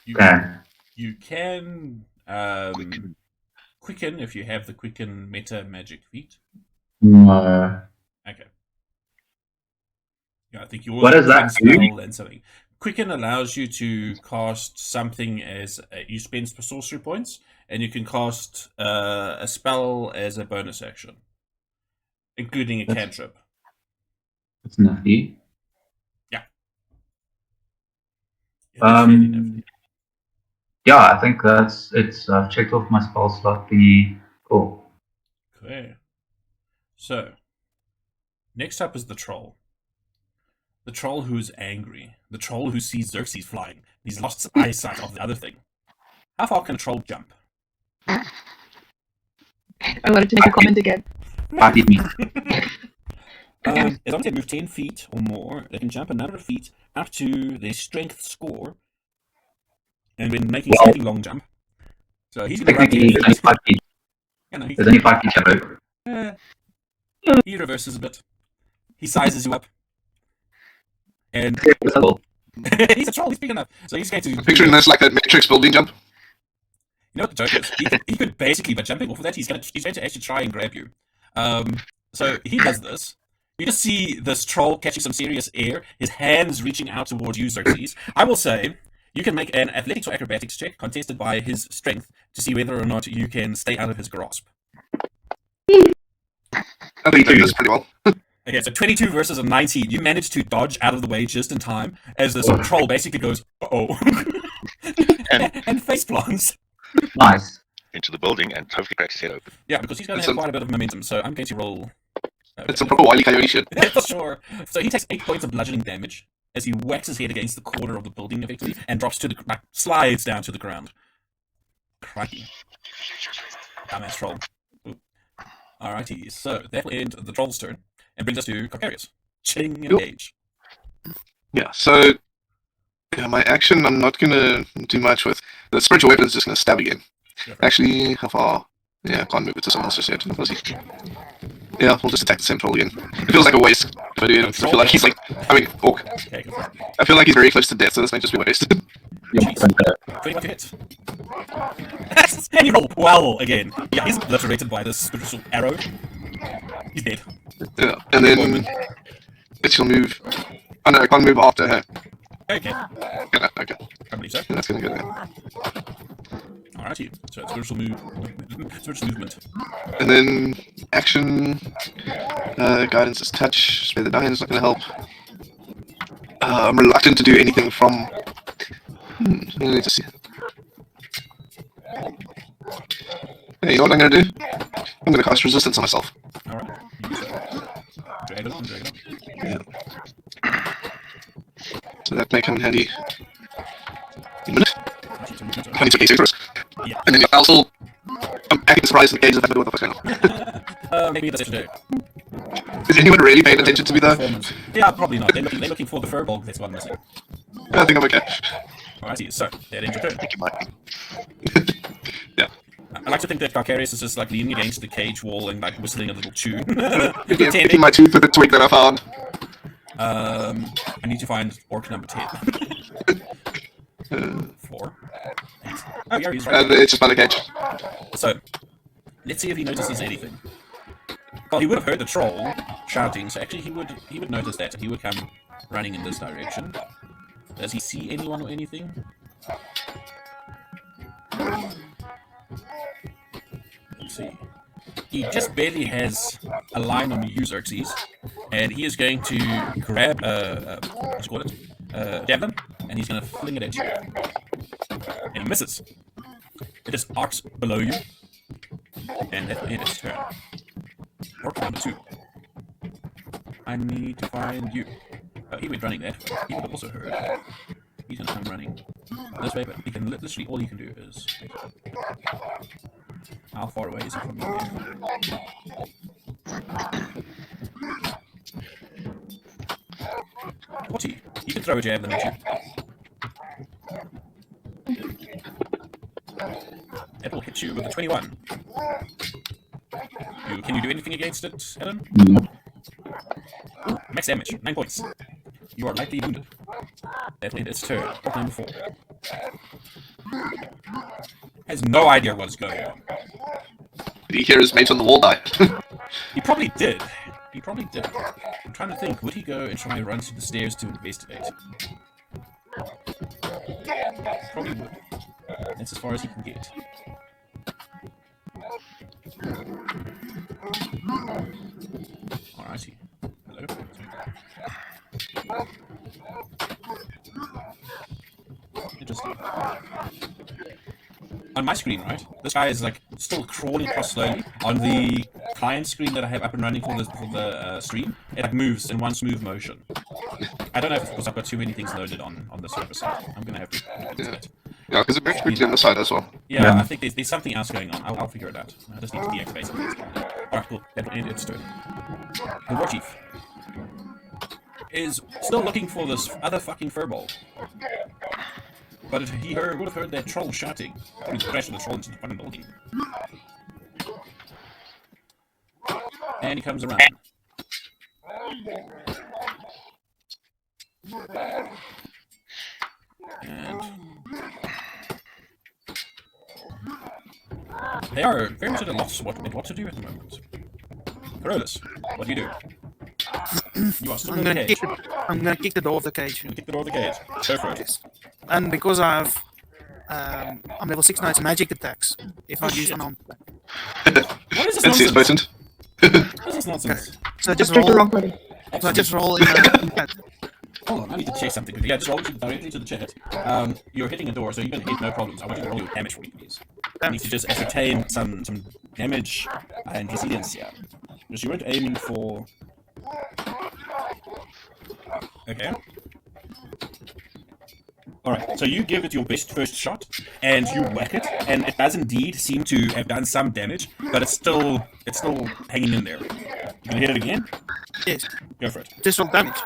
You can quicken if you have the quicken meta magic feat. No. Okay. Yeah, I think you What does that do? spell and something. Quicken allows you to cast something as you spend sorcery points, and you can cast a spell as a bonus action, including a cantrip. That's nifty. Yeah, that's really nifty. Yeah, I think that's it. I've checked off my spell slot thingy. Cool. Okay. So, next up is the troll. The troll who's angry. The troll who sees Xerxes flying. He's lost eyesight of the other thing. How far can a troll jump? I wanted to make a comment again. Party me. As long as they move 10 feet or more, they can jump a number of feet up to their strength score. And when making a slightly long jump. So he's going to run 10 Technically, there's only feet. 5 feet. Yeah, no, There's only 5 feet jump. he reverses a bit. He sizes you up. And he's a troll, he's big enough. So he's going to... I'm picturing this like that Matrix building jump. You know what the joke is? He could basically, by jumping off of that, he's going to actually try and grab you. So he does this. You just see this troll catching some serious air, his hands reaching out towards you, Xerxes. I will say, you can make an athletics or acrobatics check contested by his strength to see whether or not you can stay out of his grasp. I think you do this pretty well. Okay, so 22 versus a 19. You manage to dodge out of the way just in time as this troll basically goes, uh-oh, and face plants. Nice. Into the building and hopefully cracks his head open. Yeah, because he's going to have quite a bit of momentum, so I'm going to roll... It's a proper Wile E. Coyote shit. For sure. So he takes 8 points of bludgeoning damage as he whacks his head against the corner of the building effectively and drops to the slides down to the ground. Crikey. Dumbass troll. Ooh. Alrighty, so that will end the troll's turn and brings us to Carcarius. Chilling engage. Yeah, so my action I'm not gonna do much with. The spiritual weapon is just gonna stab again. Actually, how far? Yeah, I can't move it to someone else just yet. Yeah, we'll just attack the same troll again. It feels like a waste if I do it. I feel like he's like, orc. Okay, go for it. I feel like he's very close to death, so this might just be a waste. Jeez. 21 to hit. And you roll well again. Yeah, he's obliterated by this spiritual arrow. He's dead. Yeah, and then it shall move. Oh no, I can't move after her. Okay. Yeah, okay. I believe so. Yeah, that's gonna go there. Alrighty. So it's spiritual movement. And then action, guidance is touch. Spare the die is not gonna help. I'm reluctant to do anything from. I need to see. Hey, you know what I'm gonna do? I'm gonna cast resistance on myself. Alright. Drag it on. Yeah. So that may come in handy. In a minute. I need to get first. Yeah. And then I'm acting surprised and engaged if I know what the fuck's going on. Maybe that's today. Is anyone really paying attention to me though? Yeah, probably not. They're looking for the furball. That's what I'm missing. I think I'm okay. Alrighty, so that ends your turn. I think you might. Yeah. I like to think that Carcarius is just like leaning against the cage wall and like whistling a little tune. Yeah, picking my tooth with the twig that I found. I need to find orc number 10. 4. 8. Oh, yeah, he's right. And it's just by the cage. So, let's see if he notices anything. Well, he would have heard the troll shouting, so actually he would notice that, and he would come running in this direction. Does he see anyone or anything? Let's see. He just barely has a line on you, Xerxes, and he is going to grab what you call it, javelin, and he's going to fling it at you. And he misses. It just arcs below you, and that will end its turn. Orc number 2. I need to find you. He went running that way. He would have also heard. He's going to come running this way, but he can literally, all he can do is... How far away is he from me? What you can throw a javelin at you. That will hit you with a 21. Can you do anything against it, Adam? No. Max damage, 9 points. You are lightly wounded. That will end its turn. Orc number 4. Has no idea what's going on. Did he hear his mate on the wall die? He probably did. I'm trying to think. Would he go and try and run to the stairs to investigate? Probably would. That's as far as he can get. Alrighty. Hello. Interesting. On my screen, right? This guy is like still crawling across slowly. On the client screen that I have up and running for the stream, it like moves in one smooth motion. I don't know if it's because I've got too many things loaded on the server side. I'm gonna have to look into that. Yeah, because it moves quickly on the side as well. Yeah, I think there's something else going on. I'll figure it out. I just need to deactivate it. Alright, cool. That will end its turn. The War Chief is still looking for this other fucking furball. But he would have heard that troll shouting. He crashed the troll into the fucking building. And he comes around. And they are very much at a loss what to do at the moment. Carolus, what do you do? You are still I'm in the gonna cage. kick the door of the cage. You kick the door of the cage. Go for it. Yes. And because I'm level 6 now, it's magic attacks. If I use shit. unarmed. What is this That's his nonsense? potent. What is this nonsense? So I just Press the roll. wrong button. So I just roll in the chat. Hold on, I need to check something. Yeah, just roll directly to the chat. You're hitting a door, so you're going to hit no problems. I want you to roll your damage for me, please. I need to just ascertain some damage and resilience here. Because you weren't aiming for... Okay. Alright, so you give it your best first shot, and you whack it, and it does indeed seem to have done some damage, but it's still hanging in there. You gonna hit it again? Yes. Go for it. Just roll damage.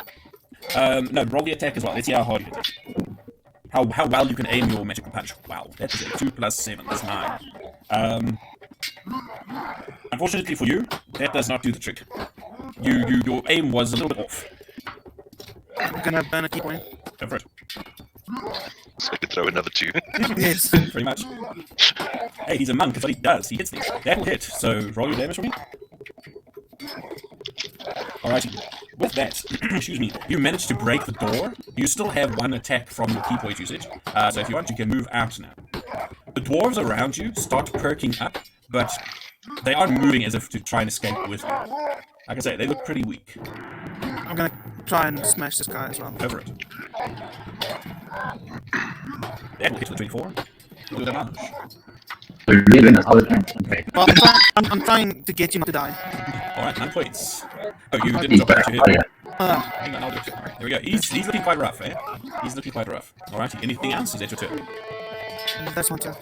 No, roll the attack as well. Let's see how hard you hit it. How well you can aim your magical punch. Wow, that's a 2 plus 7. That's 9. Unfortunately for you, that does not do the trick. Your aim was a little bit off. I'm gonna burn a key point. Go for it. So I could throw another 2. Yes. Pretty much. Hey, he's a monk. That's what he does. He hits these. That will hit. So roll your damage for me. Alrighty. With that, excuse me, you managed to break the door. You still have 1 attack from your key point usage. So if you want, you can move out now. The dwarves around you start perking up, but they aren't moving as if to try and escape with you. Like I say, they look pretty weak. I'm gonna try and smash this guy as well. Over it. That will hit with 24. Do damage. So you're really doing this all the time. Okay. Well, I'm trying to get you not to die. Alright, 9 points. Oh, you didn't drop that to hit. Hang on, I'll do it. Alright, there we go. He's looking quite rough, eh? He's looking quite rough. Alright, anything else? Is that your turn? That's my turn.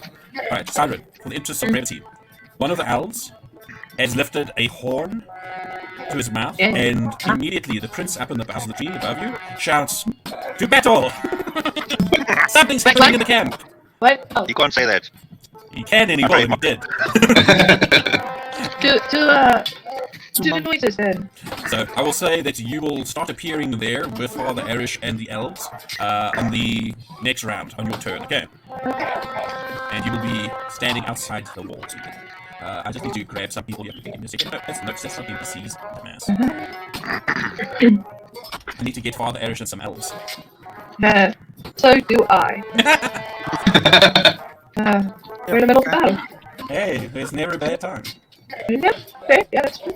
Alright, Siren, for the interest of brevity. One of the elves has lifted a horn to his mouth, and immediately the prince up in the boughs of the tree above you shouts, "To battle!" Something's happening in the camp! What? Oh, You can't say that. He can anymore, he did. do the noises then. So, I will say that you will start appearing there with Father Arish and the elves on the next round, on your turn, okay? And you will be standing outside the walls. I just need to grab some people here. Give me a second. No, that's just something to seize the mass. I need to get Father Arish and some elves. So do I. We're in the middle of the battle. Hey, there's never a bad time. Yeah, okay, yeah, that's true.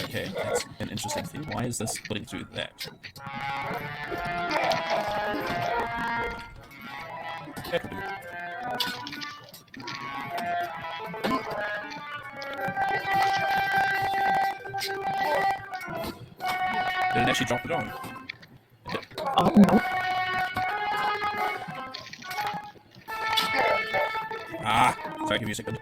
Okay, that's an interesting thing. Why is this putting through that? That will do. Did it actually drop it on? Oh no. Ah! Sorry, give me a second.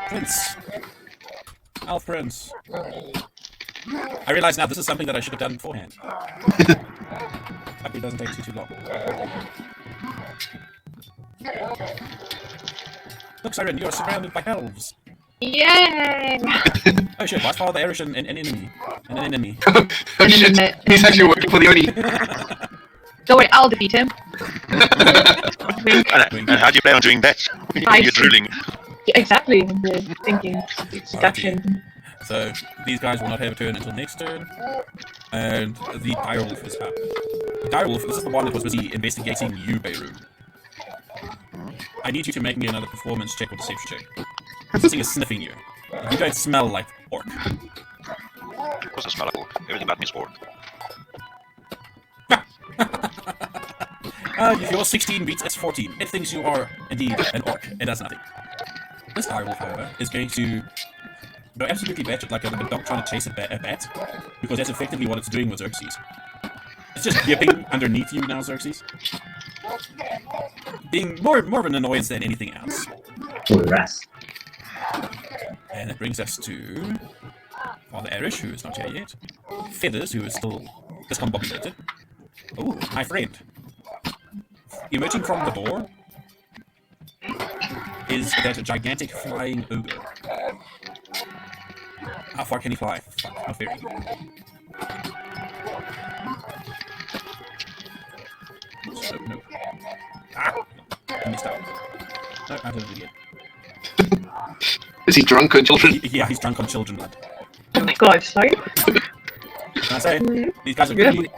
Prince! Elf Prince! I realize now this is something that I should have done beforehand. Hope it doesn't take too long. Look, Siren, you are surrounded by elves! Yay! Oh shit, why's Father Arish an enemy? An enemy. Oh shit, he's actually working for the Oni. Don't worry, I'll defeat him. And how do you plan on doing that? You're drilling. Yeah, exactly. We're thinking deduction. So, these guys will not have a turn until next turn. And the direwolf is up. The direwolf, this is the one that was busy investigating you, Beirut. I need you to make me another performance check or deception check. This thing is sniffing you. You don't smell like orc. Of course I smell like orc. Everything about me is orc. If your 16 beats S14, it thinks you are indeed an orc. It does nothing. This direwolf, however, is going to go absolutely batshit like a dog trying to chase a bat, because that's effectively what it's doing with Xerxes. It's just yipping underneath you now, Xerxes. Being more of an annoyance than anything else. Rest. And that brings us to Father Arish, who is not here yet. Feathers, who is still discombobulated. Oh, my friend. Emerging from the door is that gigantic flying ogre. How far can he fly? Fuck, not very. no. Ah! I mixed up. No, I did it again. Is he drunk on children? Yeah, he's drunk on children blood. Oh my god, sorry. Can I say? These guys are really...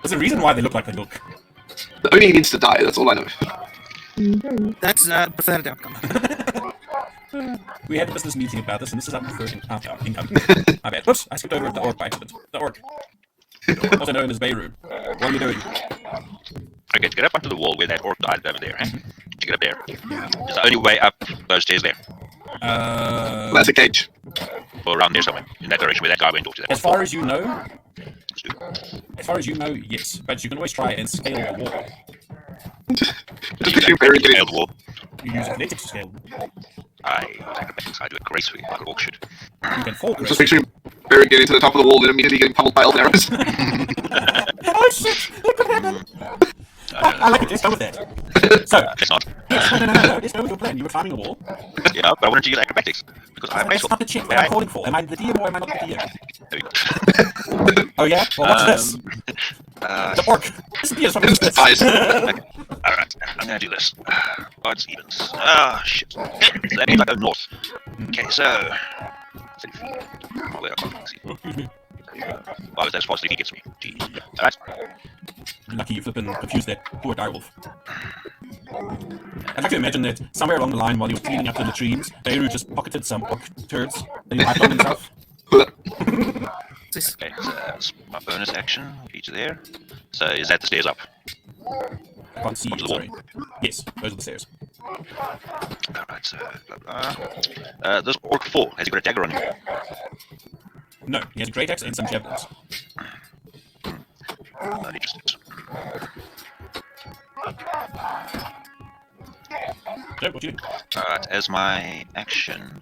There's a reason why they look like they look. Only he needs to die, that's all I know. That's preferred outcome. We had a business meeting about this, and this is our preferred outcome. Income. My bad. Whoops, I skipped over the orc by accident. The orc. Also known as Beirut. What are you doing? Okay, to get up onto the wall where that orc died over there, eh? To get up there. Is the only way up those stairs there? That's a cage. Or around there somewhere, in that direction where that guy went off to that. As far as you know, yes. But you can always try and scale the wall. Just picture Barry getting Scale the wall. You use athletics to scale. I do it gracefully, like an orc should. You can fall Just picturing Barry getting to the top of the wall and immediately getting pummeled by all the arrows. Oh shit! Look what happened! I like it, let's go with that. So, Let's not. yes, no, let's go with your plan. You were climbing a wall. Yeah, but I wanted to use acrobatics. Because I'm That's graceful. not the check that I'm calling for. Am I the DM or am I not the DM? There we go. Oh yeah? Well, what's this? The orc! Disappears from his Dies. Okay. Alright, I'm gonna do this. Odds, evens. Ah, shit. That means I go north. Okay, so... Oh, there, I can't see. Well, that's fast if he gets me. Gee. Alright. Lucky you flippin' confused that poor direwolf. I'd like to imagine that somewhere along the line while he was cleaning up the latrines, Beirut just pocketed some orc turds that he wiped on himself. Okay, so that's my bonus action. Each there. So is that the stairs up? I can't see you, sorry. Yes, those are the stairs. Alright, so... this orc 4, has he got a dagger on him? No, he has a great axe and some javelins. Not interested. So, what do you do? Alright, as my action...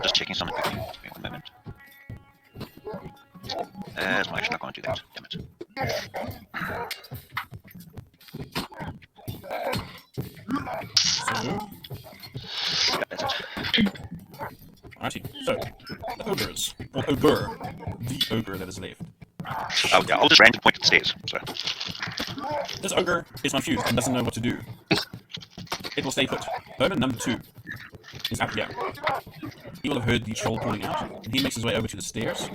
Just checking something quickly. Give me 1 moment. As my action, I can't do that. Damn it. So, Yeah, that's it. alrighty. So, the ogres. Or ogre. The ogre that is left. Oh, yeah, I'll just randomly point at the stairs. So. This ogre is confused and doesn't know what to do. It will stay put. Bowman number 2 is up here. He will have heard the troll calling out, and he makes his way over to the stairs.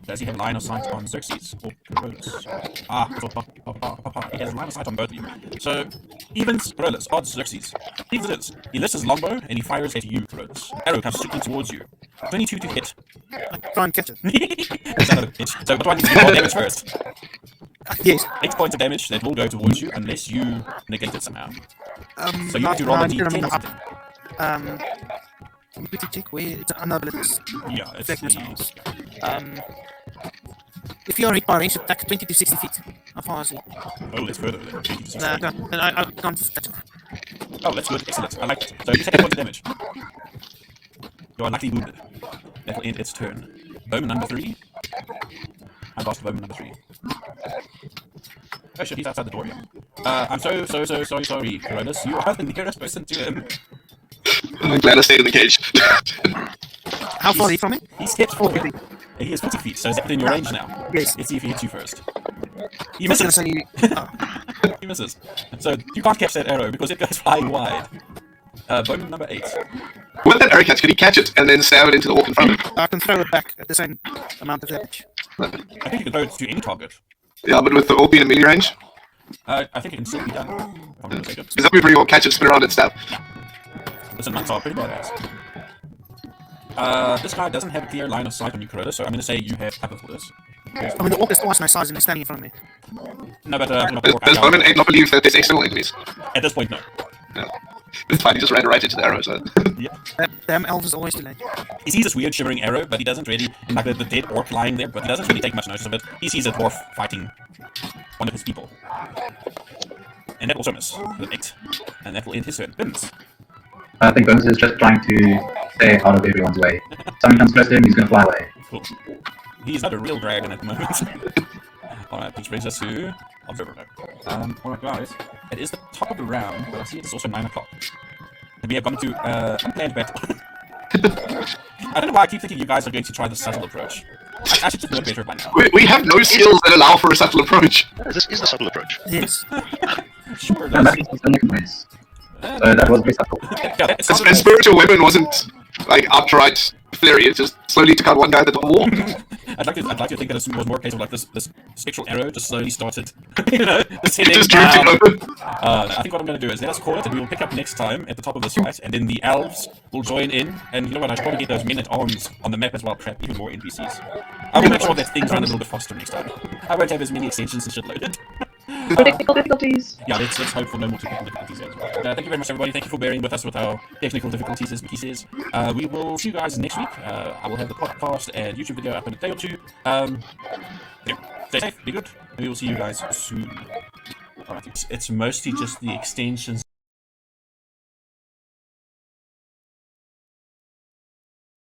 Does he have line of sight on Xerxes or Carolus? Ah, he has line of sight on both of you. So, evens, Carolus, odds, Xerxes. Evens it is. He lifts his longbow and he fires at you, Carolus. Arrow comes strictly towards you. 22 to hit. Try and catch it. That's another hit. So, what do I need to do more damage first? Yes. 8 points of damage that will go towards you unless you negate it somehow. So you have to roll a d10 or something. Quickly check where it's another list. Yeah, it's Fleckness the... house. If you are hit by range attack 20 to 60 feet. How far is it? Oh, that's further than 20 to 60. No, I can't touch it. Oh, that's good. Excellent. I like it. So you take 8 points of damage. You are lightly wounded. That will end its turn. Bowman number 3. I lost Bowman number 3. Oh shit, he's outside the door here. I'm so sorry, Carolus. You are the nearest person to him. I'm glad I stayed in the cage. How far is he from me? He's hit 40. He is 40 feet, so it's within your range now. Yes. Let's see if he hits you first. He I was misses. gonna say oh. He misses. So you can't catch that arrow because it goes flying wide. Bowman number 8. With that arrow catch, could he catch it and then stab it into the orc in front of him? I can throw it back at the same amount of damage. I think you can throw it to any target. Yeah, but with the orc being in melee range? I think it can still be done. If I'm not mistaken. Is that where you catch it, spin around and stab? Listen, monks are pretty badass. This guy doesn't have a clear line of sight on you, Carolus, so I'm going to say you have cover for this. I mean, the orc is twice my size and he's standing in front of me. No, but Does Bowman not believe that there's external enemies? at this point, no. No. It's fine, he just ran right into the arrow, so... Yep. That damn elf is always too late. He sees this weird shivering arrow, but he doesn't really, like the dead orc lying there, but he doesn't really take much notice of it. He sees a dwarf fighting one of his people. And that will also miss with 8. And that will end his turn. Bins. I think Bones is just trying to stay out of everyone's way. Someone comes close to him, he's going to fly away. Cool. He's not a real dragon at the moment. Alright, which brings us to Observer mode. Alright guys, it is the top of the round, but I see it is also 9 o'clock. And we have come to unplanned battle. I don't know why I keep thinking you guys are going to try the subtle approach. I should just know better by now. We have no skills that allow for a subtle approach. This is the subtle approach. Yes. Sure No, does. that was nice. That was very subtle. Yeah, that sounds And spiritual weapon wasn't like outright flurry. It just slowly took out one guy at the wall. I'd like to think that it was more a case of like this spectral arrow just slowly started, you know, just It heading just drew down. it open. I think what I'm going to do is let us call it, and we will pick up next time at the top of this fight, and then the elves will join in, and you know what, I should probably get those men-at-arms on the map as well, trap even more NPCs. I will make sure that things run a little bit faster next time. I won't have as many extensions and shit loaded. Technical difficulties. Yeah, let's hope for no more technical difficulties as well. Thank you very much, everybody. Thank you for bearing with us with our technical difficulties, as Mickey says. We will see you guys next week. I will have the podcast and YouTube video up in a day or two. Yeah, stay safe, be good, and we will see you guys soon. Alright, it's mostly just the extensions